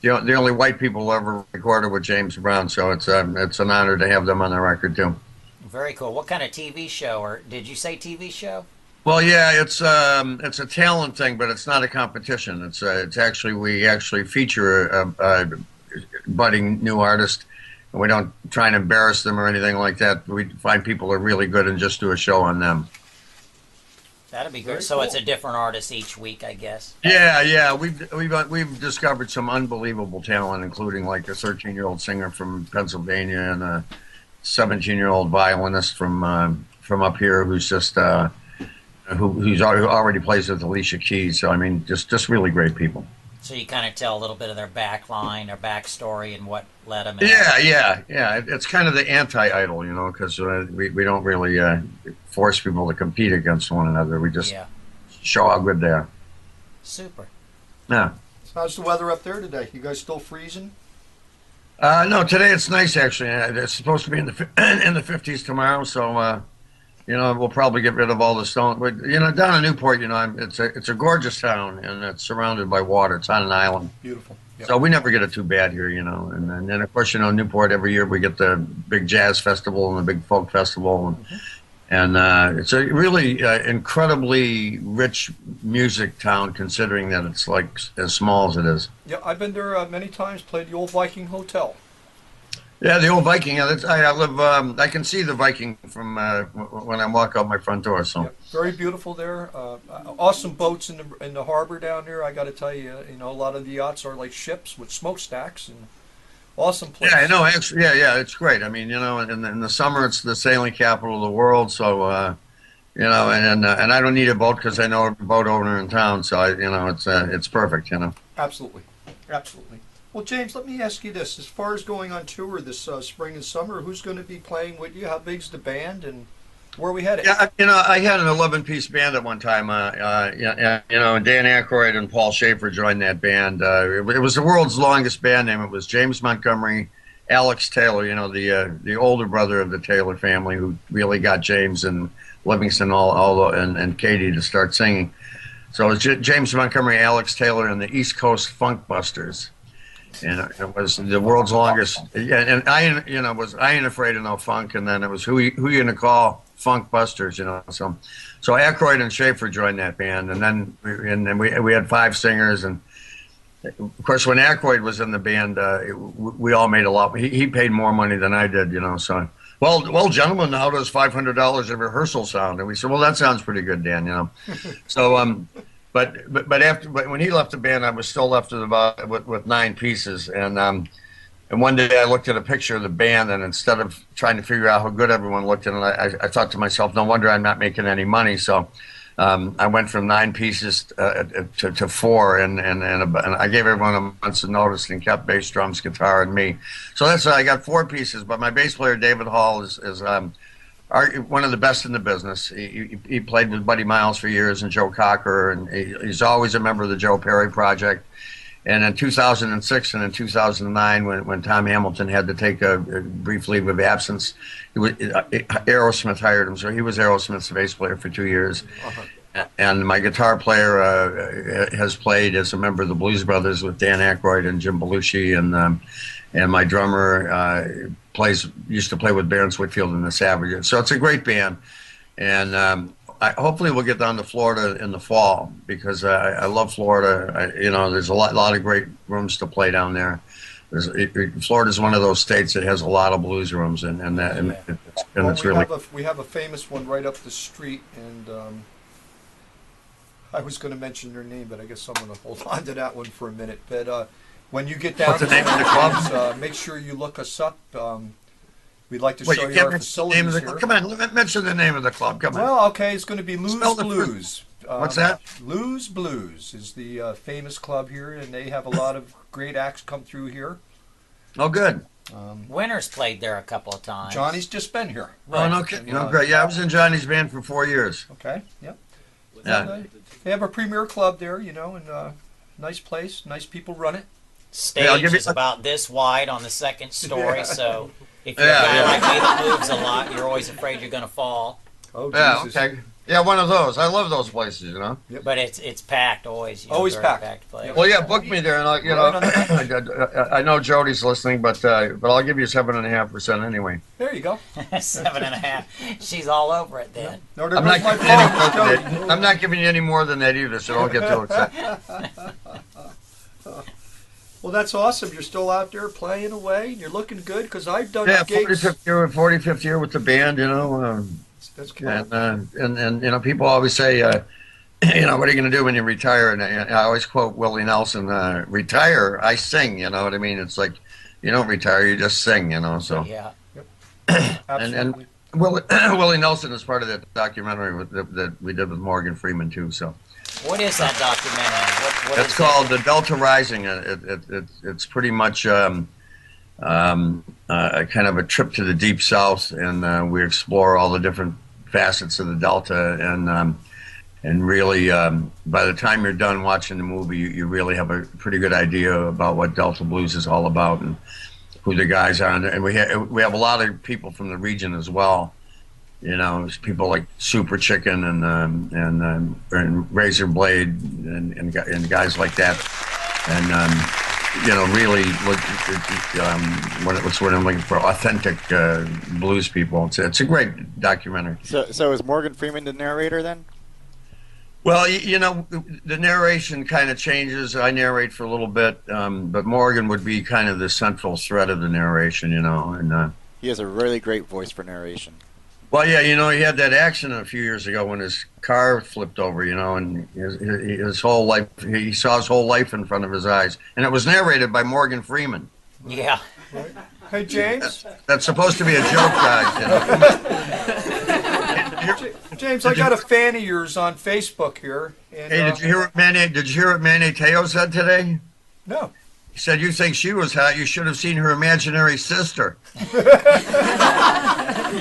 the only white people ever recorded with James Brown. So it's an honor to have them on the record too.
Very cool. What kind of TV show, or did you say TV show?
Well, yeah, it's a talent thing, but it's not a competition. It's actually we actually feature a budding new artist, and we don't try and embarrass them or anything like that. We find people who are really good and just do a show on them.
That'd be
Very
good. So
cool.
it's a different artist each week, I guess.
Yeah. We've discovered some unbelievable talent, including like a 13-year-old singer from Pennsylvania and a 17-year-old violinist from up here who's just who already plays with Alicia Keys. So I mean, just really great people.
So you kind of tell a little bit of their backline, their backstory, and what led them. In.
Yeah. It's kind of the anti-idol, because we don't really force people to compete against one another. We just show how good they are.
Super.
Yeah.
How's the weather up there today? You guys still freezing?
No, today it's nice actually. It's supposed to be in the 50s tomorrow, so we'll probably get rid of all the stone. But down in Newport, it's a gorgeous town and it's surrounded by water. It's on an island.
Beautiful. Yep.
So we never get it too bad here, And then of course, Newport every year we get the big jazz festival and the big folk festival, and it's a really incredibly rich music town considering that it's like as small as it is.
Yeah, I've been there many times. Played the old Viking Hotel.
Yeah, the old Viking. I live. I can see the Viking from when I walk out my front door. So
very beautiful there. Awesome boats in the harbor down there. I got to tell you, a lot of the yachts are like ships with smokestacks and awesome place.
Yeah, I know. Actually, yeah, it's great. I mean, in the summer it's the sailing capital of the world. So and I don't need a boat because I know every boat owner in town. So it's perfect.
Absolutely. Well, James, let me ask you this. As far as going on tour this spring and summer, who's going to be playing with you? How big's the band and where are we headed?
Yeah, I had an 11-piece band at one time. And Dan Aykroyd and Paul Schaefer joined that band. It was the world's longest band name. It was James Montgomery, Alex Taylor, the older brother of the Taylor family who really got James and Livingston and Katie to start singing. So it was James Montgomery, Alex Taylor, and the East Coast Funk Busters. And it was the world's longest. Yeah, and I ain't afraid of no funk. And then it was who you gonna call Funk Busters, So Aykroyd and Schaefer joined that band, and then we had 5 singers. And of course, when Aykroyd was in the band, we all made a lot. He paid more money than I did, So well, gentlemen, how does $500 a rehearsal sound? And we said, well, that sounds pretty good, Dan, So But when he left the band, I was still left with 9 pieces, and one day I looked at a picture of the band, and instead of trying to figure out how good everyone looked, and I thought to myself, no wonder I'm not making any money. So I went from 9 pieces to 4, and I gave everyone a month's notice and kept bass, drums, guitar, and me. So I got 4 pieces. But my bass player David Hall is one of the best in the business. He played with Buddy Miles for years and Joe Cocker, and he's always a member of the Joe Perry Project. And in 2006 and in 2009, when Tom Hamilton had to take a brief leave of absence, Aerosmith hired him. So he was Aerosmith's bass player for 2 years. And my guitar player has played as a member of the Blues Brothers with Dan Aykroyd and Jim Belushi, and my drummer used to play with Barnes Whitfield and the Savages. So it's a great band, and hopefully we'll get down to Florida in the fall because I love Florida. There's a lot of great rooms to play down there. Florida's one of those states that has a lot of blues rooms, it's really.
We have a famous one right up the street, and I was going to mention their name, but I guess I'm going to hold on to that one for a minute. But when you get down
What's the name of the club?
Make sure you look us up. We'd like to show you our facilities here.
Come on, mention the name of the club. Come on.
Well, okay, it's going to be Lou's Blues.
What's that?
Lou's Blues is the famous club here, and they have a lot of great acts come through here.
Oh, good.
Winter's played there a couple of times.
Johnny's just been here.
Right. Oh, no kidding. Great. Yeah, I was in Johnny's band for 4 years.
Okay, yep.
Yeah.
They have a premier club there, and nice place, nice people run it.
Stage is about this wide on the second story, so if you're a guy like me that moves a lot, you're always afraid you're going to fall.
Oh,
yeah,
Jesus.
okay. Yeah, one of those. I love those places, you know.
But it's packed always.
Always
very
packed.
place.
Well, yeah, book me there, and I, you know, I know Jody's listening, but I'll give you 7.5% anyway.
There you go.
7.5. She's all over it then.
No, there
I'm
goes
not,
my
giving you any
phone.
more than
Jody.
that. I'm not giving you any more than that either, so don't get too excited.
Well, that's awesome. You're still out there playing away. You're looking good because I've done
Yeah,
gigs.
45th year with the band, you know.
That's cool.
And you know, people always say, you know, what are you going to do when you retire? And I always quote Willie Nelson, retire, I sing, you know what I mean? It's like, you don't retire, you just sing, you know, so.
Yeah.
Absolutely.
Willie Nelson is part of that documentary that we did with Morgan Freeman, too, so.
What is that documentary? What
It's
is
called
it?
The Delta Rising. It's pretty much a kind of a trip to the Deep South, and we explore all the different facets of the Delta, and really, by the time you're done watching the movie, you really have a pretty good idea about what Delta Blues is all about and who the guys are. And we have a lot of people from the region as well. You know, there's people like Super Chicken and Razor Blade and guys like that, and you know, really what I'm looking for, authentic blues people. It's a great documentary.
So is Morgan Freeman the narrator then?
Well, you know, the narration kind of changes. I narrate for a little bit, but Morgan would be kind of the central thread of the narration, you know. And
He has a really great voice for narration.
well, yeah, you know, he had that accident a few years ago when his car flipped over, you know, and his whole life, he saw his whole life in front of his eyes. And it was narrated by Morgan Freeman.
Yeah.
Hey, James.
That's supposed to be a joke, guys. You know?
James, I got a fan of yours on Facebook here. And,
Hey, did you hear what Manny Teo said today?
No.
He said, "You think she was hot? You should have seen her imaginary sister."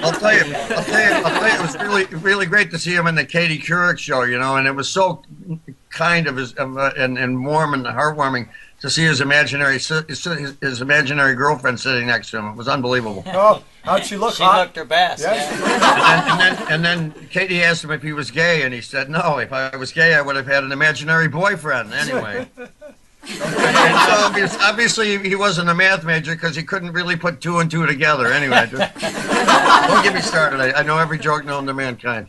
I'll tell you, it was really great to see him in the Katie Couric show, you know, and it was so kind of and warm and heartwarming to see his imaginary girlfriend sitting next to him. It was unbelievable.
Oh, how'd she look?
She
Hot?
looked her best.
Yes.
Yeah.
And then Katie asked him if he was gay, and he said, "No, if I was gay, I would have had an imaginary boyfriend." Anyway. And so obviously he wasn't a math major because he couldn't really put 2 and 2 together. Anyway, don't get me started. I know every joke known to mankind.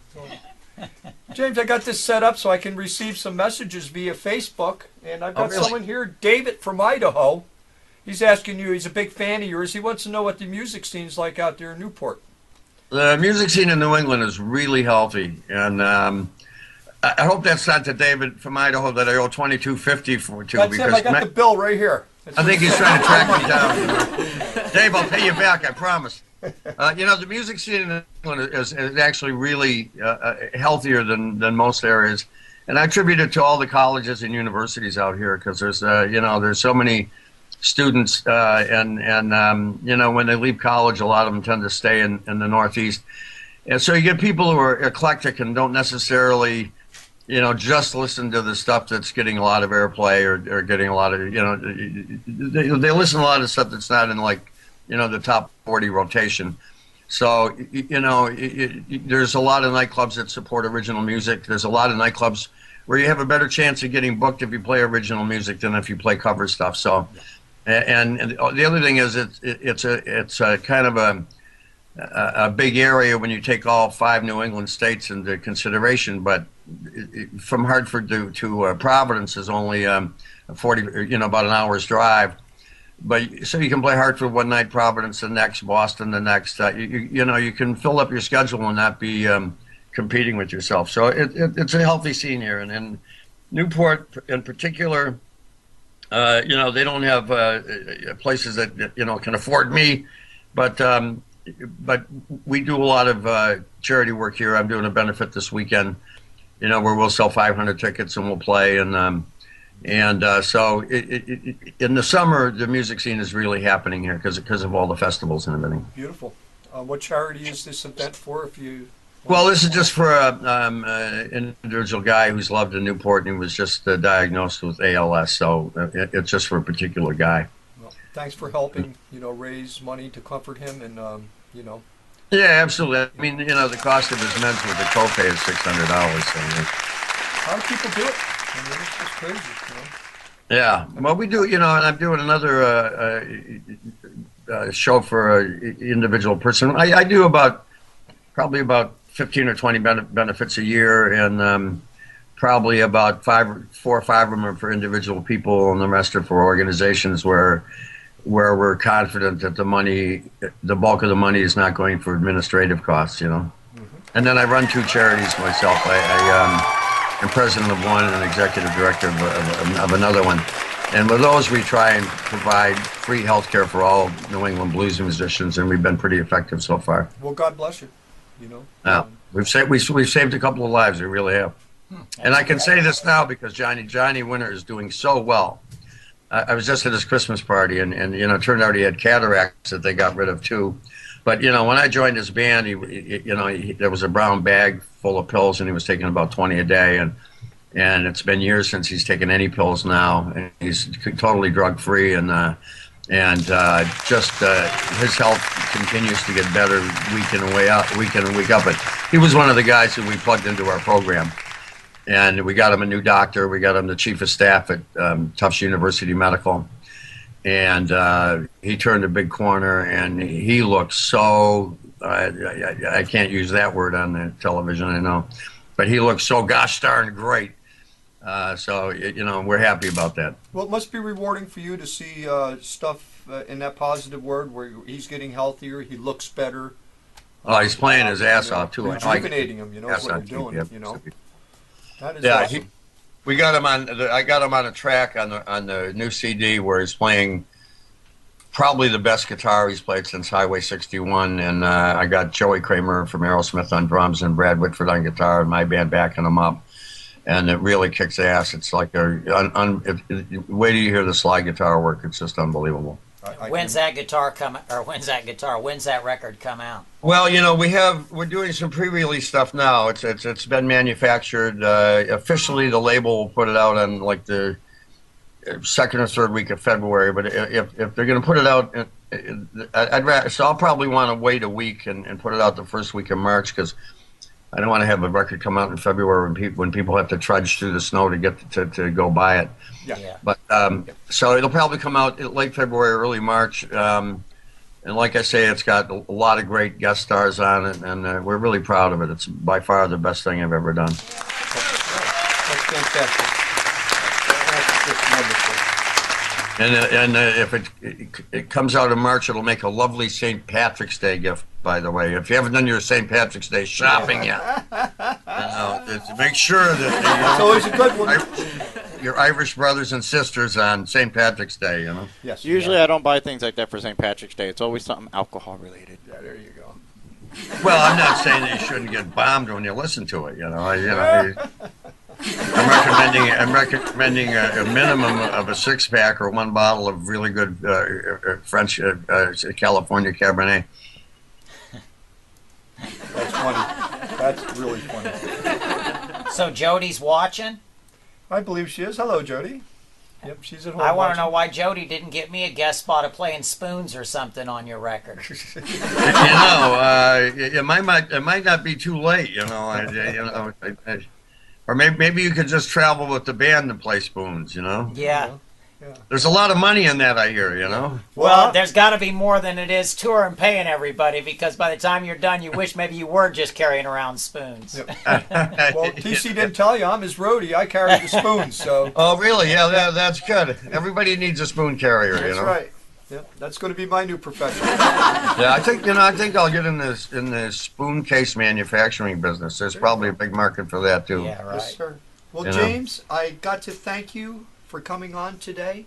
James, I got this set up so I can receive some messages via Facebook, and I've got
really?
someone here, David from Idaho. He's asking you, he's a big fan of yours. He wants to know what the music scene's like out there in Newport.
The music scene in New England is really healthy, and I hope that's not to David from Idaho that I owe $22.50 to.
That's him. I got the bill right here.
I think he's trying to track me down. You know? Dave, I'll pay you back, I promise. You know, the music scene in England is actually really healthier than most areas. And I attribute it to all the colleges and universities out here because there's, you know, there's so many students and you know, when they leave college, a lot of them tend to stay in the Northeast. And so you get people who are eclectic and don't necessarily, you know, just listen to the stuff that's getting a lot of airplay or getting a lot of, you know, they listen to a lot of stuff that's not in, like, you know, the top 40 rotation. So, you know, there's a lot of nightclubs that support original music. There's a lot of nightclubs where you have a better chance of getting booked if you play original music than if you play cover stuff. So, and the other thing is it's a kind of a big area when you take all 5 New England states into consideration, but from Hartford to Providence is only 40, you know, about an hour's drive. But so you can play Hartford one night, Providence the next, Boston the next. You know, you can fill up your schedule and not be competing with yourself. So it's a healthy scene here, and Newport in particular. You know, they don't have places that, you know, can afford me, but we do a lot of charity work here. I'm doing a benefit this weekend, you know, where we'll sell 500 tickets and we'll play. And so in the summer, the music scene is really happening here because of all the festivals and everything.
Beautiful. What charity is this event for? If you
Well, this is just for an individual guy who's loved in Newport and he was just diagnosed with ALS. So it's just for a particular guy.
Well, thanks for helping, you know, raise money to comfort him and, you know.
Yeah, absolutely. I mean, the cost of his meds with the copay is $600. So,
A lot of people do it. I mean, it's just crazy.
yeah. Well, we do. And I'm doing another show for an individual person. I do probably about 15 or 20 benefits a year, and probably about 4 or 5 of them are for individual people, and the rest are for organizations where we're confident that the bulk of the money is not going for administrative costs, And then I run 2 charities myself. I'm president of one and executive director of another one. And with those, we try and provide free health care for all New England blues musicians, and we've been pretty effective so far.
Well, God bless you.
Yeah, we've saved a couple of lives. We really have. And I can say this now because Johnny Winter is doing so well. I was just at his Christmas party, and it turned out he had cataracts that they got rid of too. But when I joined his band, there was a brown bag full of pills, and he was taking about 20 a day, and it's been years since he's taken any pills now, and he's totally drug free, and just his health continues to get better week in and week up. But he was one of the guys who we plugged into our program. And we got him a new doctor. We got him the chief of staff at Tufts University Medical. And he turned a big corner, and he looked so, I can't use that word on the television, I know. But he looked so gosh darn great. So we're happy about that.
Well, it must be rewarding for you to see stuff in that positive word where he's getting healthier, he looks better.
Oh, he's playing his ass off, too.
Rejuvenating him, is what you're doing, That is awesome.
We got him on. I got him on a track on the new CD where he's playing probably the best guitar he's played since Highway 61, and I got Joey Kramer from Aerosmith on drums and Brad Whitford on guitar, and my band backing him up, and it really kicks ass. It's like wait till you hear the slide guitar work. It's just unbelievable.
When's that record come out?
Well, we're doing some pre-release stuff now. It's been manufactured. Officially, the label will put it out on like the second or third week of February. But if they're going to put it out, so I'll probably want to wait a week and put it out the first week of March, because I don't want to have a record come out in February when people have to trudge through the snow to get to go buy it.
Yeah.
But so it'll probably come out late February, early March. And like I say, it's got a lot of great guest stars on it, and we're really proud of it. It's by far the best thing I've ever done.
That's fantastic. That's just wonderful.
And if it comes out in March, it'll make a lovely St. Patrick's Day gift, by the way. If you haven't done your St. Patrick's Day shopping yet, make sure that
it's always a good one.
Your Irish brothers and sisters on St. Patrick's Day,
Yes.
Usually I don't buy things like that for St. Patrick's Day. It's always something alcohol related.
Yeah, there you go.
Well, I'm not saying that you shouldn't get bombed when you listen to it. I'm recommending a minimum of a 6-pack or 1 bottle of really good French California Cabernet.
That's funny. That's really funny.
So Jody's watching?
I believe she is. Hello, Jody. Yep, she's at home.
I want to know why Jody didn't get me a guest spot of playing spoons or something on your record.
It might not be too late. Or maybe you could just travel with the band and play spoons.
Yeah.
There's a lot of money in that, I hear.
Well, there's got to be more than it is touring paying everybody, because by the time you're done, you wish maybe you were just carrying around spoons.
Yep. Well, TC didn't tell you I'm his roadie. I carry the spoons, so.
Oh, really? Yeah, that's good. Everybody needs a spoon carrier.
That's right. Yep, that's going to be my new profession.
Yeah, I think I'll get in the spoon case manufacturing business. There's probably a big market for that too.
Yeah, right.
Yes, sir. Well, James, I got to thank you for coming on today.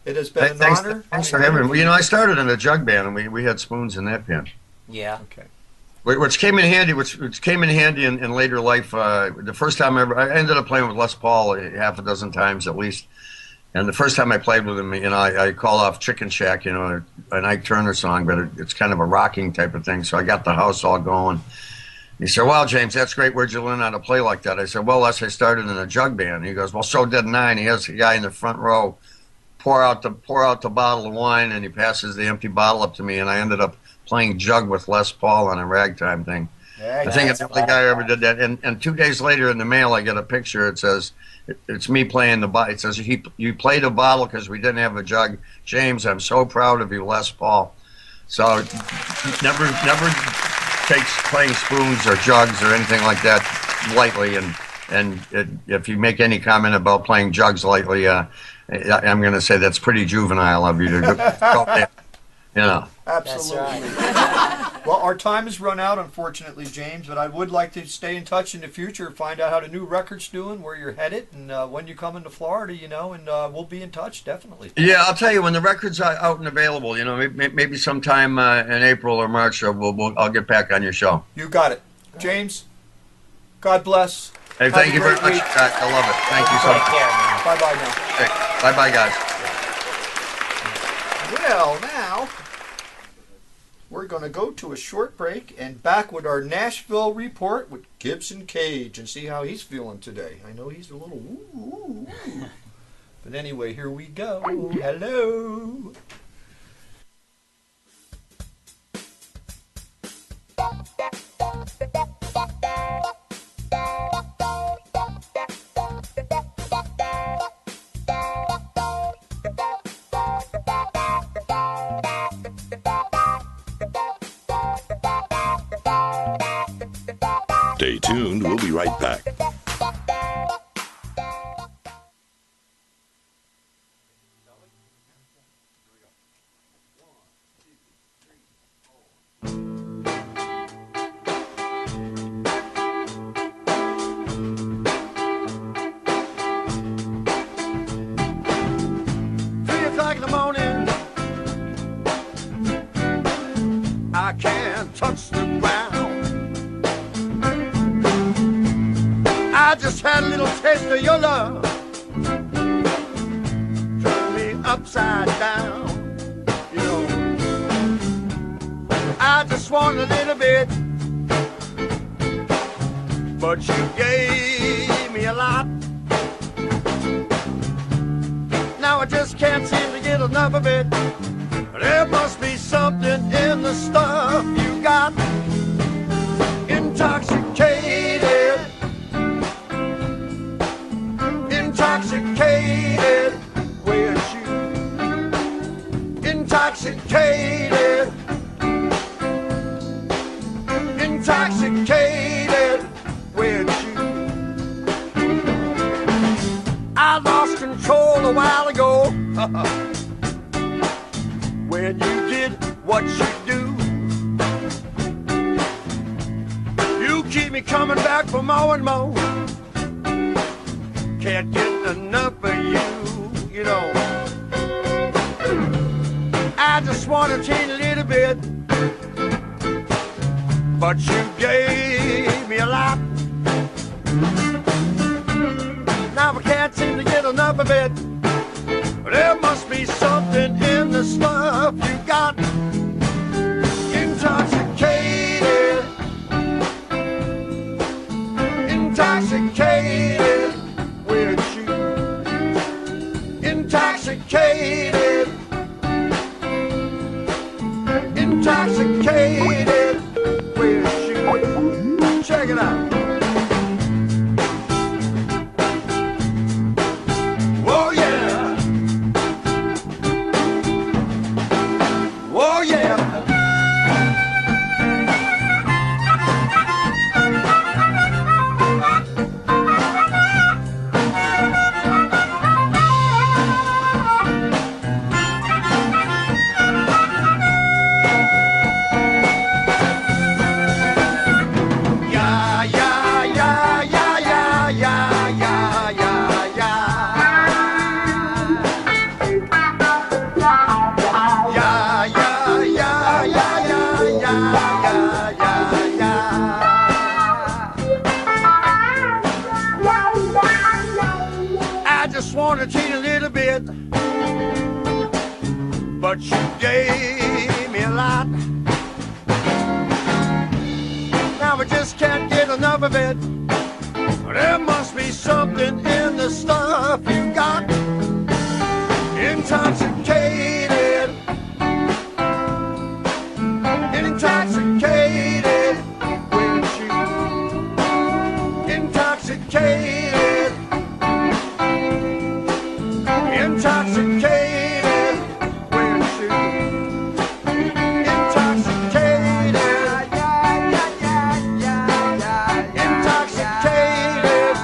It has been an honor.
Thanks for having me. I started in a jug band, and we had spoons in that band.
Yeah.
Okay.
Which came in handy. Which came in handy in later life. The first time I ended up playing with Les Paul half a dozen times at least. And the first time I played with him, I called off Chicken Shack, an Ike Turner song, but it's kind of a rocking type of thing. So I got the house all going. He said, "Well, James, that's great. Where'd you learn how to play like that?" I said, "Well, Les, I started in a jug band." He goes, "Well, so did I." He has a guy in the front row pour out the bottle of wine, and he passes the empty bottle up to me, and I ended up playing jug with Les Paul on a ragtime thing. I think it's the only guy who ever did that. And 2 days later in the mail, I get a picture. It says, it's me playing the bottle. It says, you played a bottle because we didn't have a jug. James, I'm so proud of you, Les Paul. So never takes playing spoons or jugs or anything like that lightly. And if you make any comment about playing jugs lightly, I'm going to say that's pretty juvenile of you to go, you know.
Absolutely.
That's right.
Well, our time has run out, unfortunately, James, but I would like to stay in touch in the future, find out how the new record's doing, where you're headed, and when you come into Florida, you know, and we'll be in touch, definitely.
Yeah, I'll tell you, when the record's out and available, you know, maybe sometime in April or March, I'll get back on your show.
You got it. James, God bless.
Hey, thank you very much. I love it. Thank you so much.
Take care, man.
Bye-bye now.
Hey, bye-bye, guys.
Well, now we're going to go to a short break and back with our Nashville report with Gibson Cage and see how he's feeling today. I know he's a little woo. But anyway, here we go. Hello.
Stay tuned. We'll be right back.
I can't touch the ground. I just had a little taste of your love. Turned me upside down. You know, I just want a little bit, but you gave me a lot. Now I just can't seem to get enough of it. There must be something in the stuff you got. Intoxicated, intoxicated with you. Intoxicated, intoxicated with you. I lost control a while ago. When you did what you do, you keep me coming back for more and more. Can't get enough of you, you know. I just want a teeny little bit, but you gave me a lot. Now I can't seem to get enough of it. There must be something in the stuff you got. Intoxicated, intoxicated with you. Intoxicated, intoxicated with you. Check it out. Oh yeah. Oh yeah. Yeah, yeah, yeah, yeah, yeah, yeah, yeah, yeah, yeah. Yeah, yeah, yeah, yeah, yeah, yeah, yeah, yeah. I just want to cheat a little bit, but you gave me a lot. Now I just can't get enough of it. There must be something in the stuff you got. Intoxicated, intoxicated with you. Intoxicated, intoxicated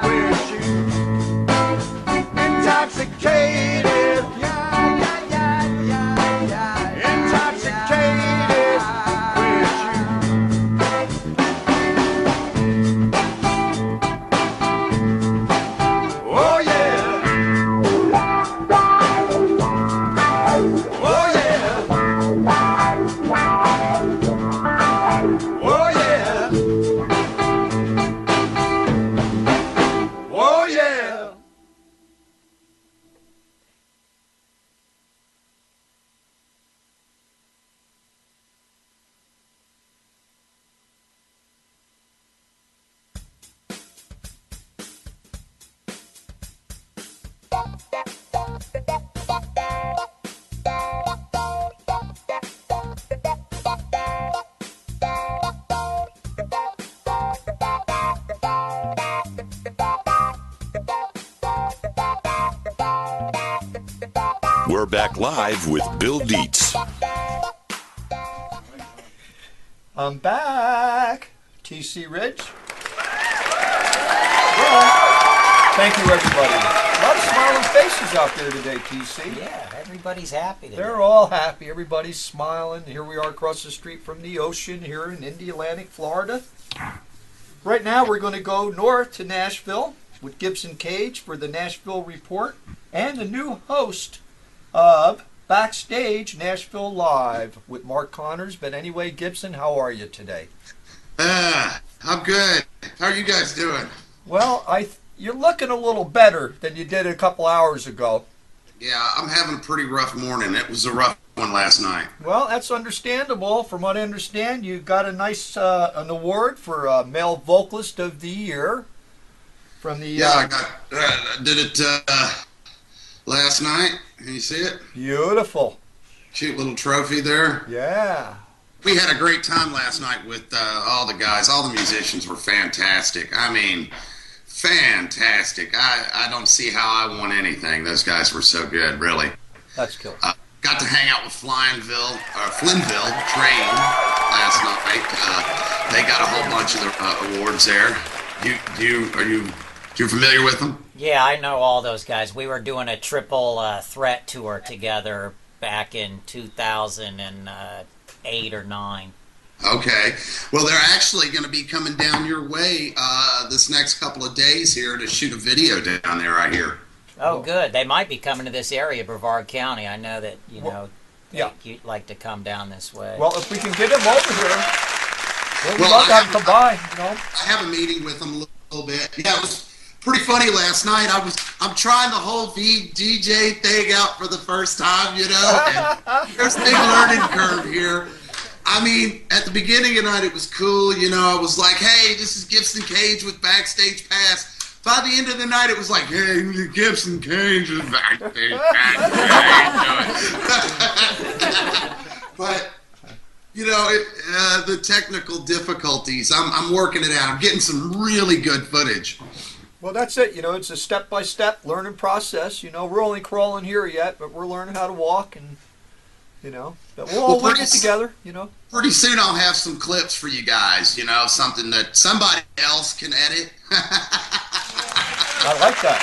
with you. Intoxicated, intoxicated with you. Oh yeah. Oh yeah. Oh yeah. Oh yeah.
We're back live with Bill Deitz.
I'm back. TC Ridge. Well, thank you, everybody. A lot of smiling faces out there today, TC.
Yeah, everybody's happy today.
They're all happy. Everybody's smiling. Here we are across the street from the ocean here in Indialantic, Florida. Right now, we're going to go north to Nashville with Gibson Cage for the Nashville Report and the new host of Backstage Nashville Live with Mark Connors. But anyway, Gibson, how are you today?
I'm good. How are you guys doing?
Well, you're looking a little better than you did a couple hours ago.
Yeah, I'm having a pretty rough morning. It was a rough one last night.
Well, that's understandable. From what I understand, you got a nice an award for Male Vocalist of the Year from the.
Yeah, I did it last night. Can you see it?
Beautiful.
Cute little trophy there.
Yeah.
We had a great time last night with all the guys. All the musicians were fantastic. I mean, fantastic. I don't see how I won anything. Those guys were so good, really.
That's cool.
Got to hang out with Flynville Train last night. They got a whole bunch of the awards there. You familiar with them?
Yeah, I know all those guys. We were doing a triple threat tour together back in 2008 or 9.
Okay. Well, they're actually going to be coming down your way this next couple of days here to shoot a video down there, I hear.
Oh, good. They might be coming to this area, Brevard County. I know that, you'd like to come down this way.
Well, if we can get them over here, we'd love to have them come by.
I have a meeting with them a little bit. Yeah, it was pretty funny last night. I'm trying the whole DJ thing out for the first time, and there's a big learning curve here. I mean, at the beginning of the night, it was cool. I was like, hey, this is Gibson Cage with Backstage Pass. By the end of the night, it was like, hey, Gibson Cage is Backstage Pass. But, the technical difficulties, I'm working it out. I'm getting some really good footage.
Well, that's it. It's a step-by-step learning process. We're only crawling here yet, but we're learning how to walk and... but we'll all work it together,
Pretty soon I'll have some clips for you guys, something that somebody else can edit.
I like that.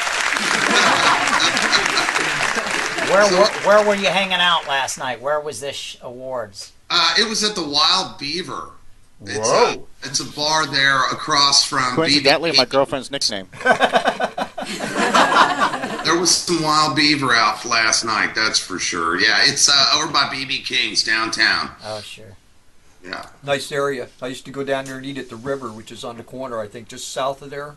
Where were you hanging out last night? Where was this awards?
It was at the Wild Beaver.
Whoa.
It's a bar there across from...
Coincidentally, my girlfriend's nickname.
There was some Wild Beaver out last night, that's for sure. Yeah, it's over by B.B. King's downtown.
Oh, sure.
Yeah.
Nice area. I used to go down there and eat at the river, which is on the corner, I think, just south of there.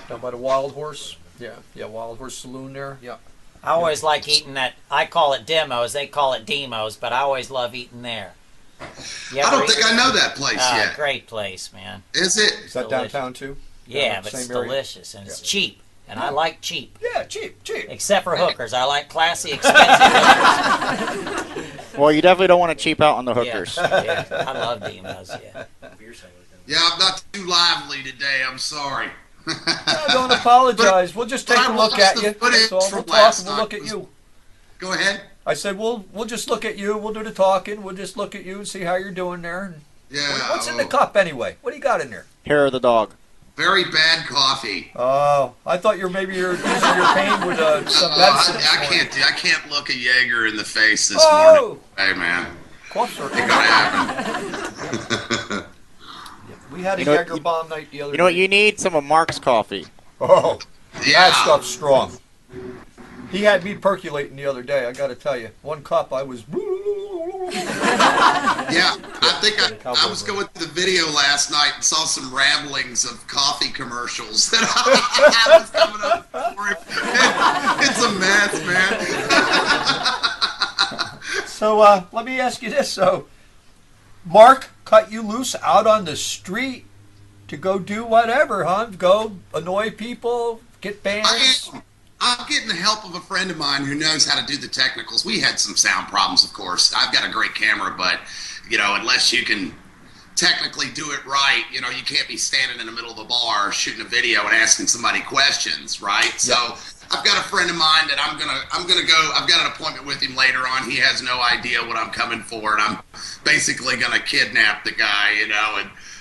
Down by the Wild Horse. Yeah, Wild Horse Saloon there. Yeah.
I always like eating that. I call it demos. They call it demos, but I always love eating there.
I don't think I know that place yet.
Great place, man.
Is it?
Is that downtown too?
Yeah, but it's delicious and it's cheap. And I like cheap.
Yeah, cheap.
Except for hookers. I like classy, expensive hookers.
Well, you definitely don't want to cheap out on the hookers.
Yeah, I love demos, yeah.
Yeah, I'm not too lively today. I'm sorry.
No, don't apologize. We'll just take
But I
a look
watched
at
the
you.
footage
That's all.
from
We'll talk
last
and we'll
night.
look at you.
Go ahead.
I said we'll just look at you. We'll do the talking. We'll just look at you and see how you're doing there. And
Yeah.
what's in the cup anyway? What do you got in there?
Hair of the dog.
Very bad coffee.
Oh, I thought maybe you're easing your pain with some medicine.
I can't look a Jaeger in the face this
Oh!
morning. Hey man,
Cough syrup.
ain't gonna happen.
We had a
You know-
Jaeger bomb night the other
You know what
day.
you need? Some of Mark's coffee.
Oh,
Yeah.
that stuff's strong. He had me percolating the other day. I got to tell you, one cup I was.
Yeah, I think I was going through the video last night and saw some ramblings of coffee commercials that I was coming up for him. It's a mess, man.
So let me ask you this: so, Mark cut you loose out on the street to go do whatever, huh? Go annoy people, get banned.
I'm getting the help of a friend of mine who knows how to do the technicals. We had some sound problems, of course. I've got a great camera, but, unless you can technically do it right, you can't be standing in the middle of a bar shooting a video and asking somebody questions, right? So I've got a friend of mine that I'm gonna go. I've got an appointment with him later on. He has no idea what I'm coming for, and I'm basically gonna kidnap the guy, and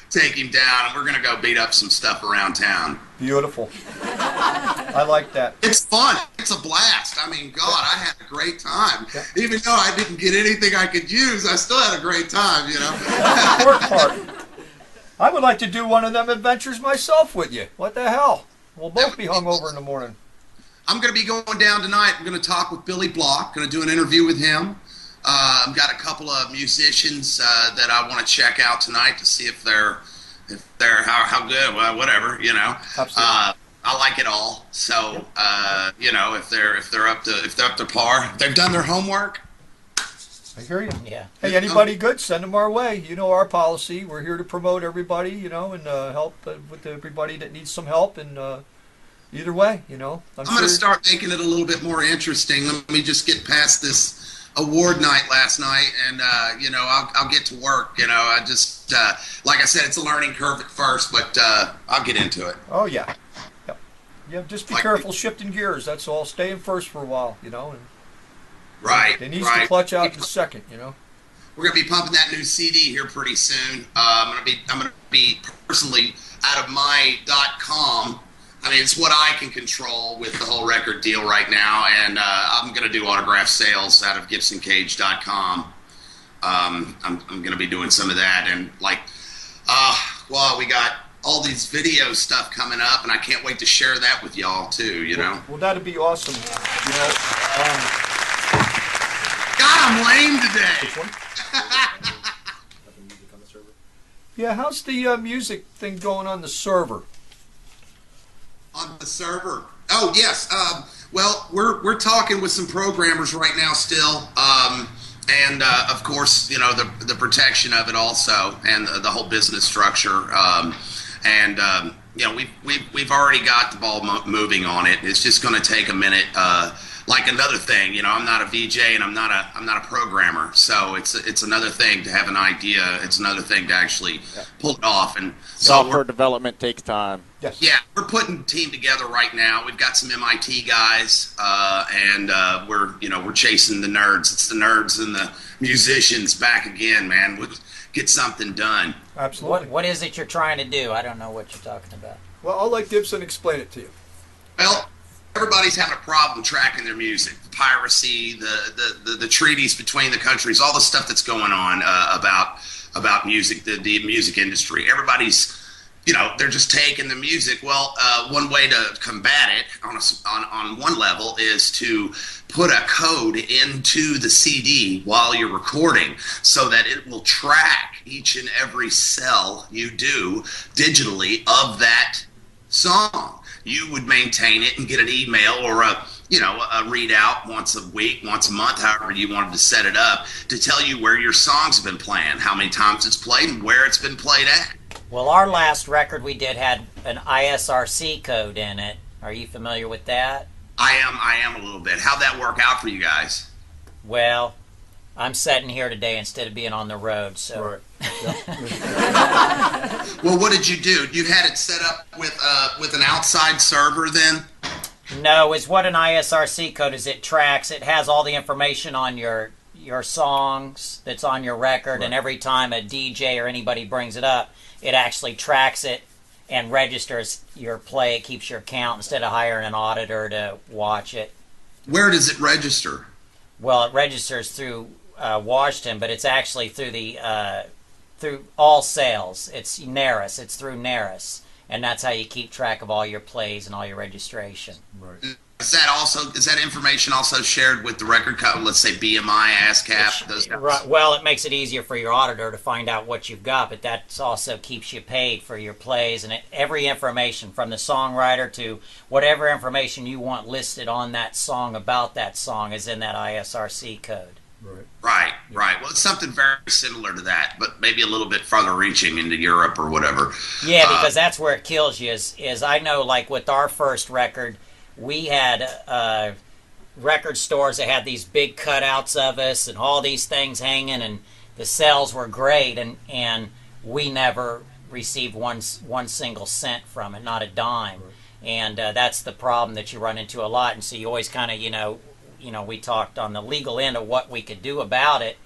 take him down, and we're gonna go beat up some stuff around town.
Beautiful. I like that.
It's fun. It's a blast. I mean, God, I had a great time. Even though I didn't get anything I could use, I still had a great time,
That's the important part. I would like to do one of them adventures myself with you. What the hell? We'll both be hungover in the morning.
I'm going to be going down tonight. I'm going to talk with Billy Block. Going to do an interview with him. I've got a couple of musicians that I want to check out tonight to see if they're how good. Well, whatever,
Absolutely.
I like it all. So if they're up to par, if they've done their homework.
I hear you.
Yeah.
Hey, anybody good? Send them our way. You know our policy. We're here to promote everybody, and help with everybody that needs some help. And either way, I'm
going to start making it a little bit more interesting. Let me just get past this award night last night, and I'll get to work. I just like I said, it's a learning curve at first, but I'll get into it.
Oh yeah. Yep. Yeah. Just be careful shifting gears. That's all. Stay in first for a while, and
Right.
it needs to clutch out in second.
We're gonna be pumping that new CD here pretty soon. I'm gonna be personally out of my .com. I mean, it's what I can control with the whole record deal right now, and I'm going to do autograph sales out of GibsonCage.com. I'm going to be doing some of that, and we got all these video stuff coming up, and I can't wait to share that with y'all too.
Well, that'd be awesome.
God, I'm lame today.
Which one? Yeah, how's the music thing going on the server?
On the server. Oh yes. Well, we're talking with some programmers right now still, and of course, the protection of it also, and the whole business structure, we've already got the ball moving on it. It's just going to take a minute. Like another thing, I'm not a VJ and I'm not a programmer, so it's another thing to have an idea. It's another thing to actually pull it off. And
software development takes time.
Yes.
Yeah, we're putting a team together right now. We've got some MIT guys, and we're chasing the nerds. It's the nerds and the musicians back again, man. We'll get something done.
Absolutely.
What is it you're trying to do? I don't know what you're talking about.
Well, I'll let Gibson explain it to you.
Well, everybody's having a problem tracking their music. The piracy, the treaties between the countries, all the stuff that's going on about music, the music industry. Everybody's, they're just taking the music. Well, one way to combat it on one level is to put a code into the CD while you're recording so that it will track each and every cell you do digitally of that song. You would maintain it and get an email or a readout once a week, once a month, however you wanted to set it up, to tell you where your songs have been playing, how many times it's played, and where it's been played at.
Well, our last record we did had an ISRC code in it. Are you familiar with that?
I am a little bit. How'd that work out for you guys?
Well, I'm sitting here today instead of being on the road, so
Well, what did you do? You had it set up with an outside server then?
No, it's what an ISRC code is. It tracks. It has all the information on your songs that's on your record, and every time a DJ or anybody brings it up, it actually tracks it and registers your play. It keeps your count instead of hiring an auditor to watch it.
Where does it register?
Well, it registers through Washington, but it's actually through the through all sales. It's NARIS. It's through NARIS, and that's how you keep track of all your plays and all your registration.
Right.
Is that information also shared with the record company? Let's say BMI, ASCAP, those guys?
Right. Well, it makes it easier for your auditor to find out what you've got, but that also keeps you paid for your plays, and every information from the songwriter to whatever information you want listed on that song about that song is in that ISRC code.
Right. Well, it's something very similar to that, but maybe a little bit farther reaching into Europe or whatever.
Yeah, because that's where it kills you. Is I know, like with our first record, we had record stores that had these big cutouts of us and all these things hanging, and the sales were great, and we never received one single cent from it, not a dime. And that's the problem that you run into a lot. And so you always kind of, we talked on the legal end of what we could do about it,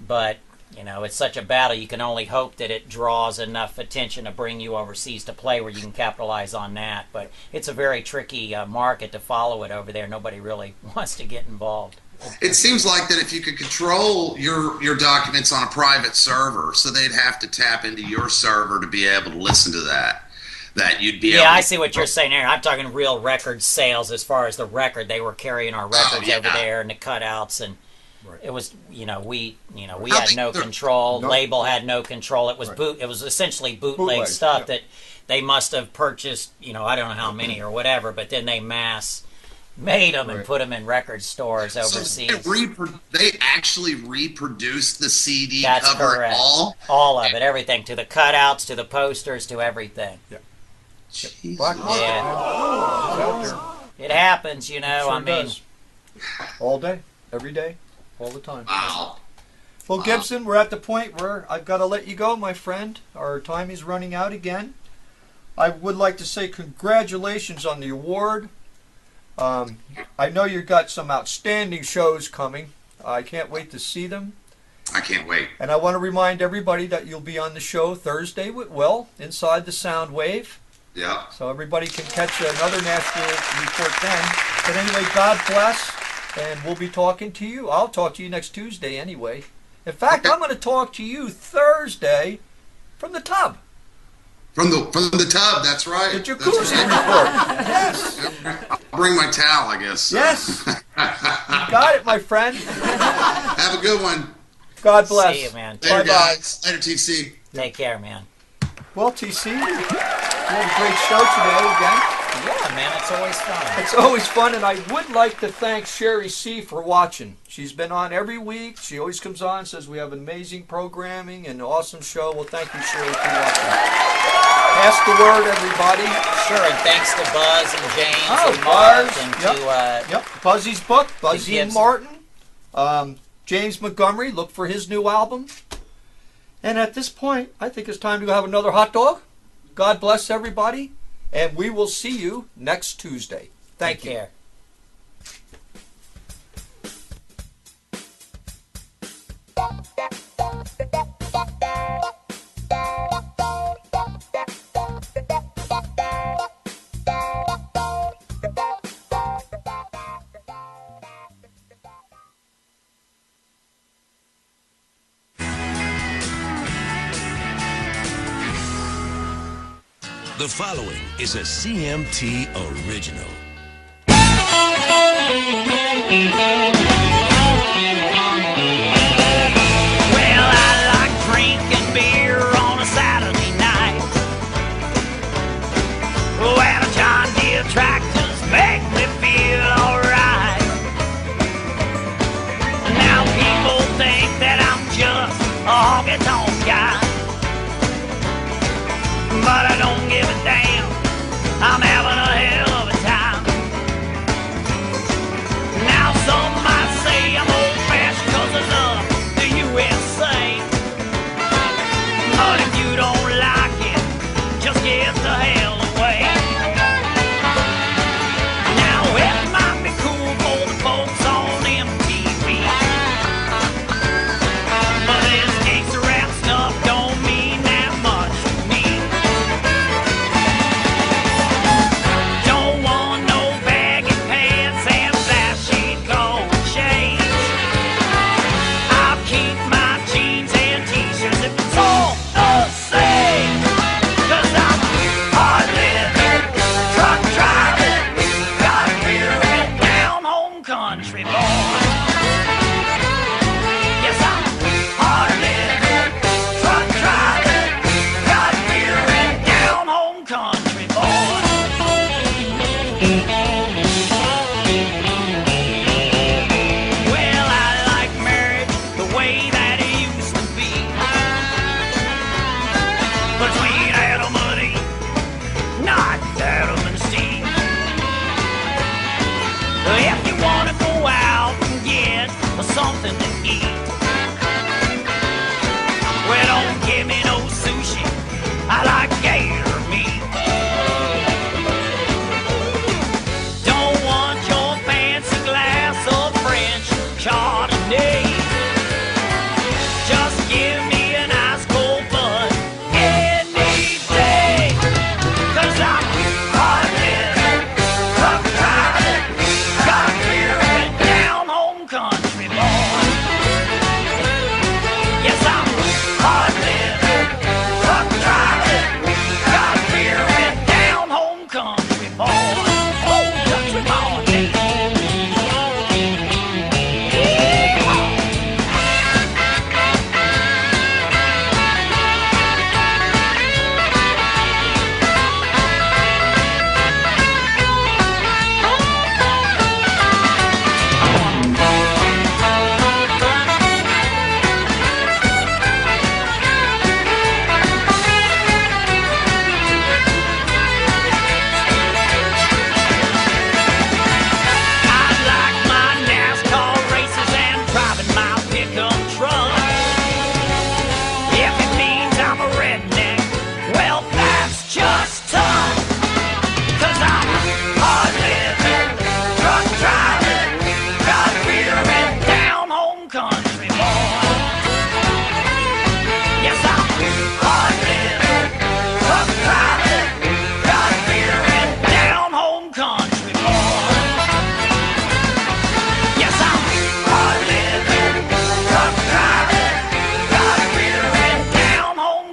but it's such a battle. You can only hope that it draws enough attention to bring you overseas to play where you can capitalize on that. But it's a very tricky market to follow it over there. Nobody really wants to get involved.
It seems like that if you could control your documents on a private server, so they'd have to tap into your server to be able to listen to that you'd be able to...
I see what you're saying there. I'm talking real record sales as far as the record. They were carrying our records over there and the cutouts, and it was, we had no control. Label had no control. It was it was essentially bootleg stuff that they must have purchased, I don't know how many or whatever, but then they mass made them and put them in record stores overseas.
So they actually reproduced the CD
That's
cover
correct.
all
of it, everything, to the cutouts, to the posters, to everything.
Yeah.
Black
market.
It happens,
Does. All day, every day, all the time.
Wow.
Well, Gibson, we're at the point where I've got to let you go, my friend. Our time is running out again. I would like to say congratulations on the award. I know you've got some outstanding shows coming. I can't wait to see them.
I can't wait.
And I want to remind everybody that you'll be on the show Thursday with Will, Inside the Sound Wave.
Yeah.
So everybody can catch another Nashville report then. But anyway, God bless, and we'll be talking to you. I'll talk to you next Tuesday anyway. In fact, I'm going to talk to you Thursday from the tub.
From the tub, that's right.
The jacuzzi report. Yes.
I'll bring my towel, I guess. So.
Yes. You got it, my friend.
Have a good one.
God bless.
See you, man.
Later,
Bye-bye.
guys. Later, TC.
Take care, man.
Well, TC, we had a great show today again.
Yeah, man, it's always fun.
It's always fun, and I would like to thank Sherry C. for watching. She's been on every week. She always comes on and says we have amazing programming and an awesome show. Well, thank you, Sherry, for watching. Pass the word, everybody.
Sure, and thanks to Buzz and James and
Buzz.
Mark and to
Buzzy's book, Buzzy
Gibson.
and Martin. James Montgomery, look for his new album. And at this point, I think it's time to go have another hot dog. God bless everybody, and we will see you next Tuesday. Thank you.
Take care.
The following is a CMT original.
Well, I like drinking beer on a Saturday night. Well, John Deere tractors make me feel alright. Now people think that I'm just a honky-tonk guy, but I don't give a damn. I'm having a hell of a time. Now some might country boy. Yes, I'm hard living, truck driving, got beer and down home country boy. Home country boy.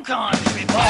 Country boy.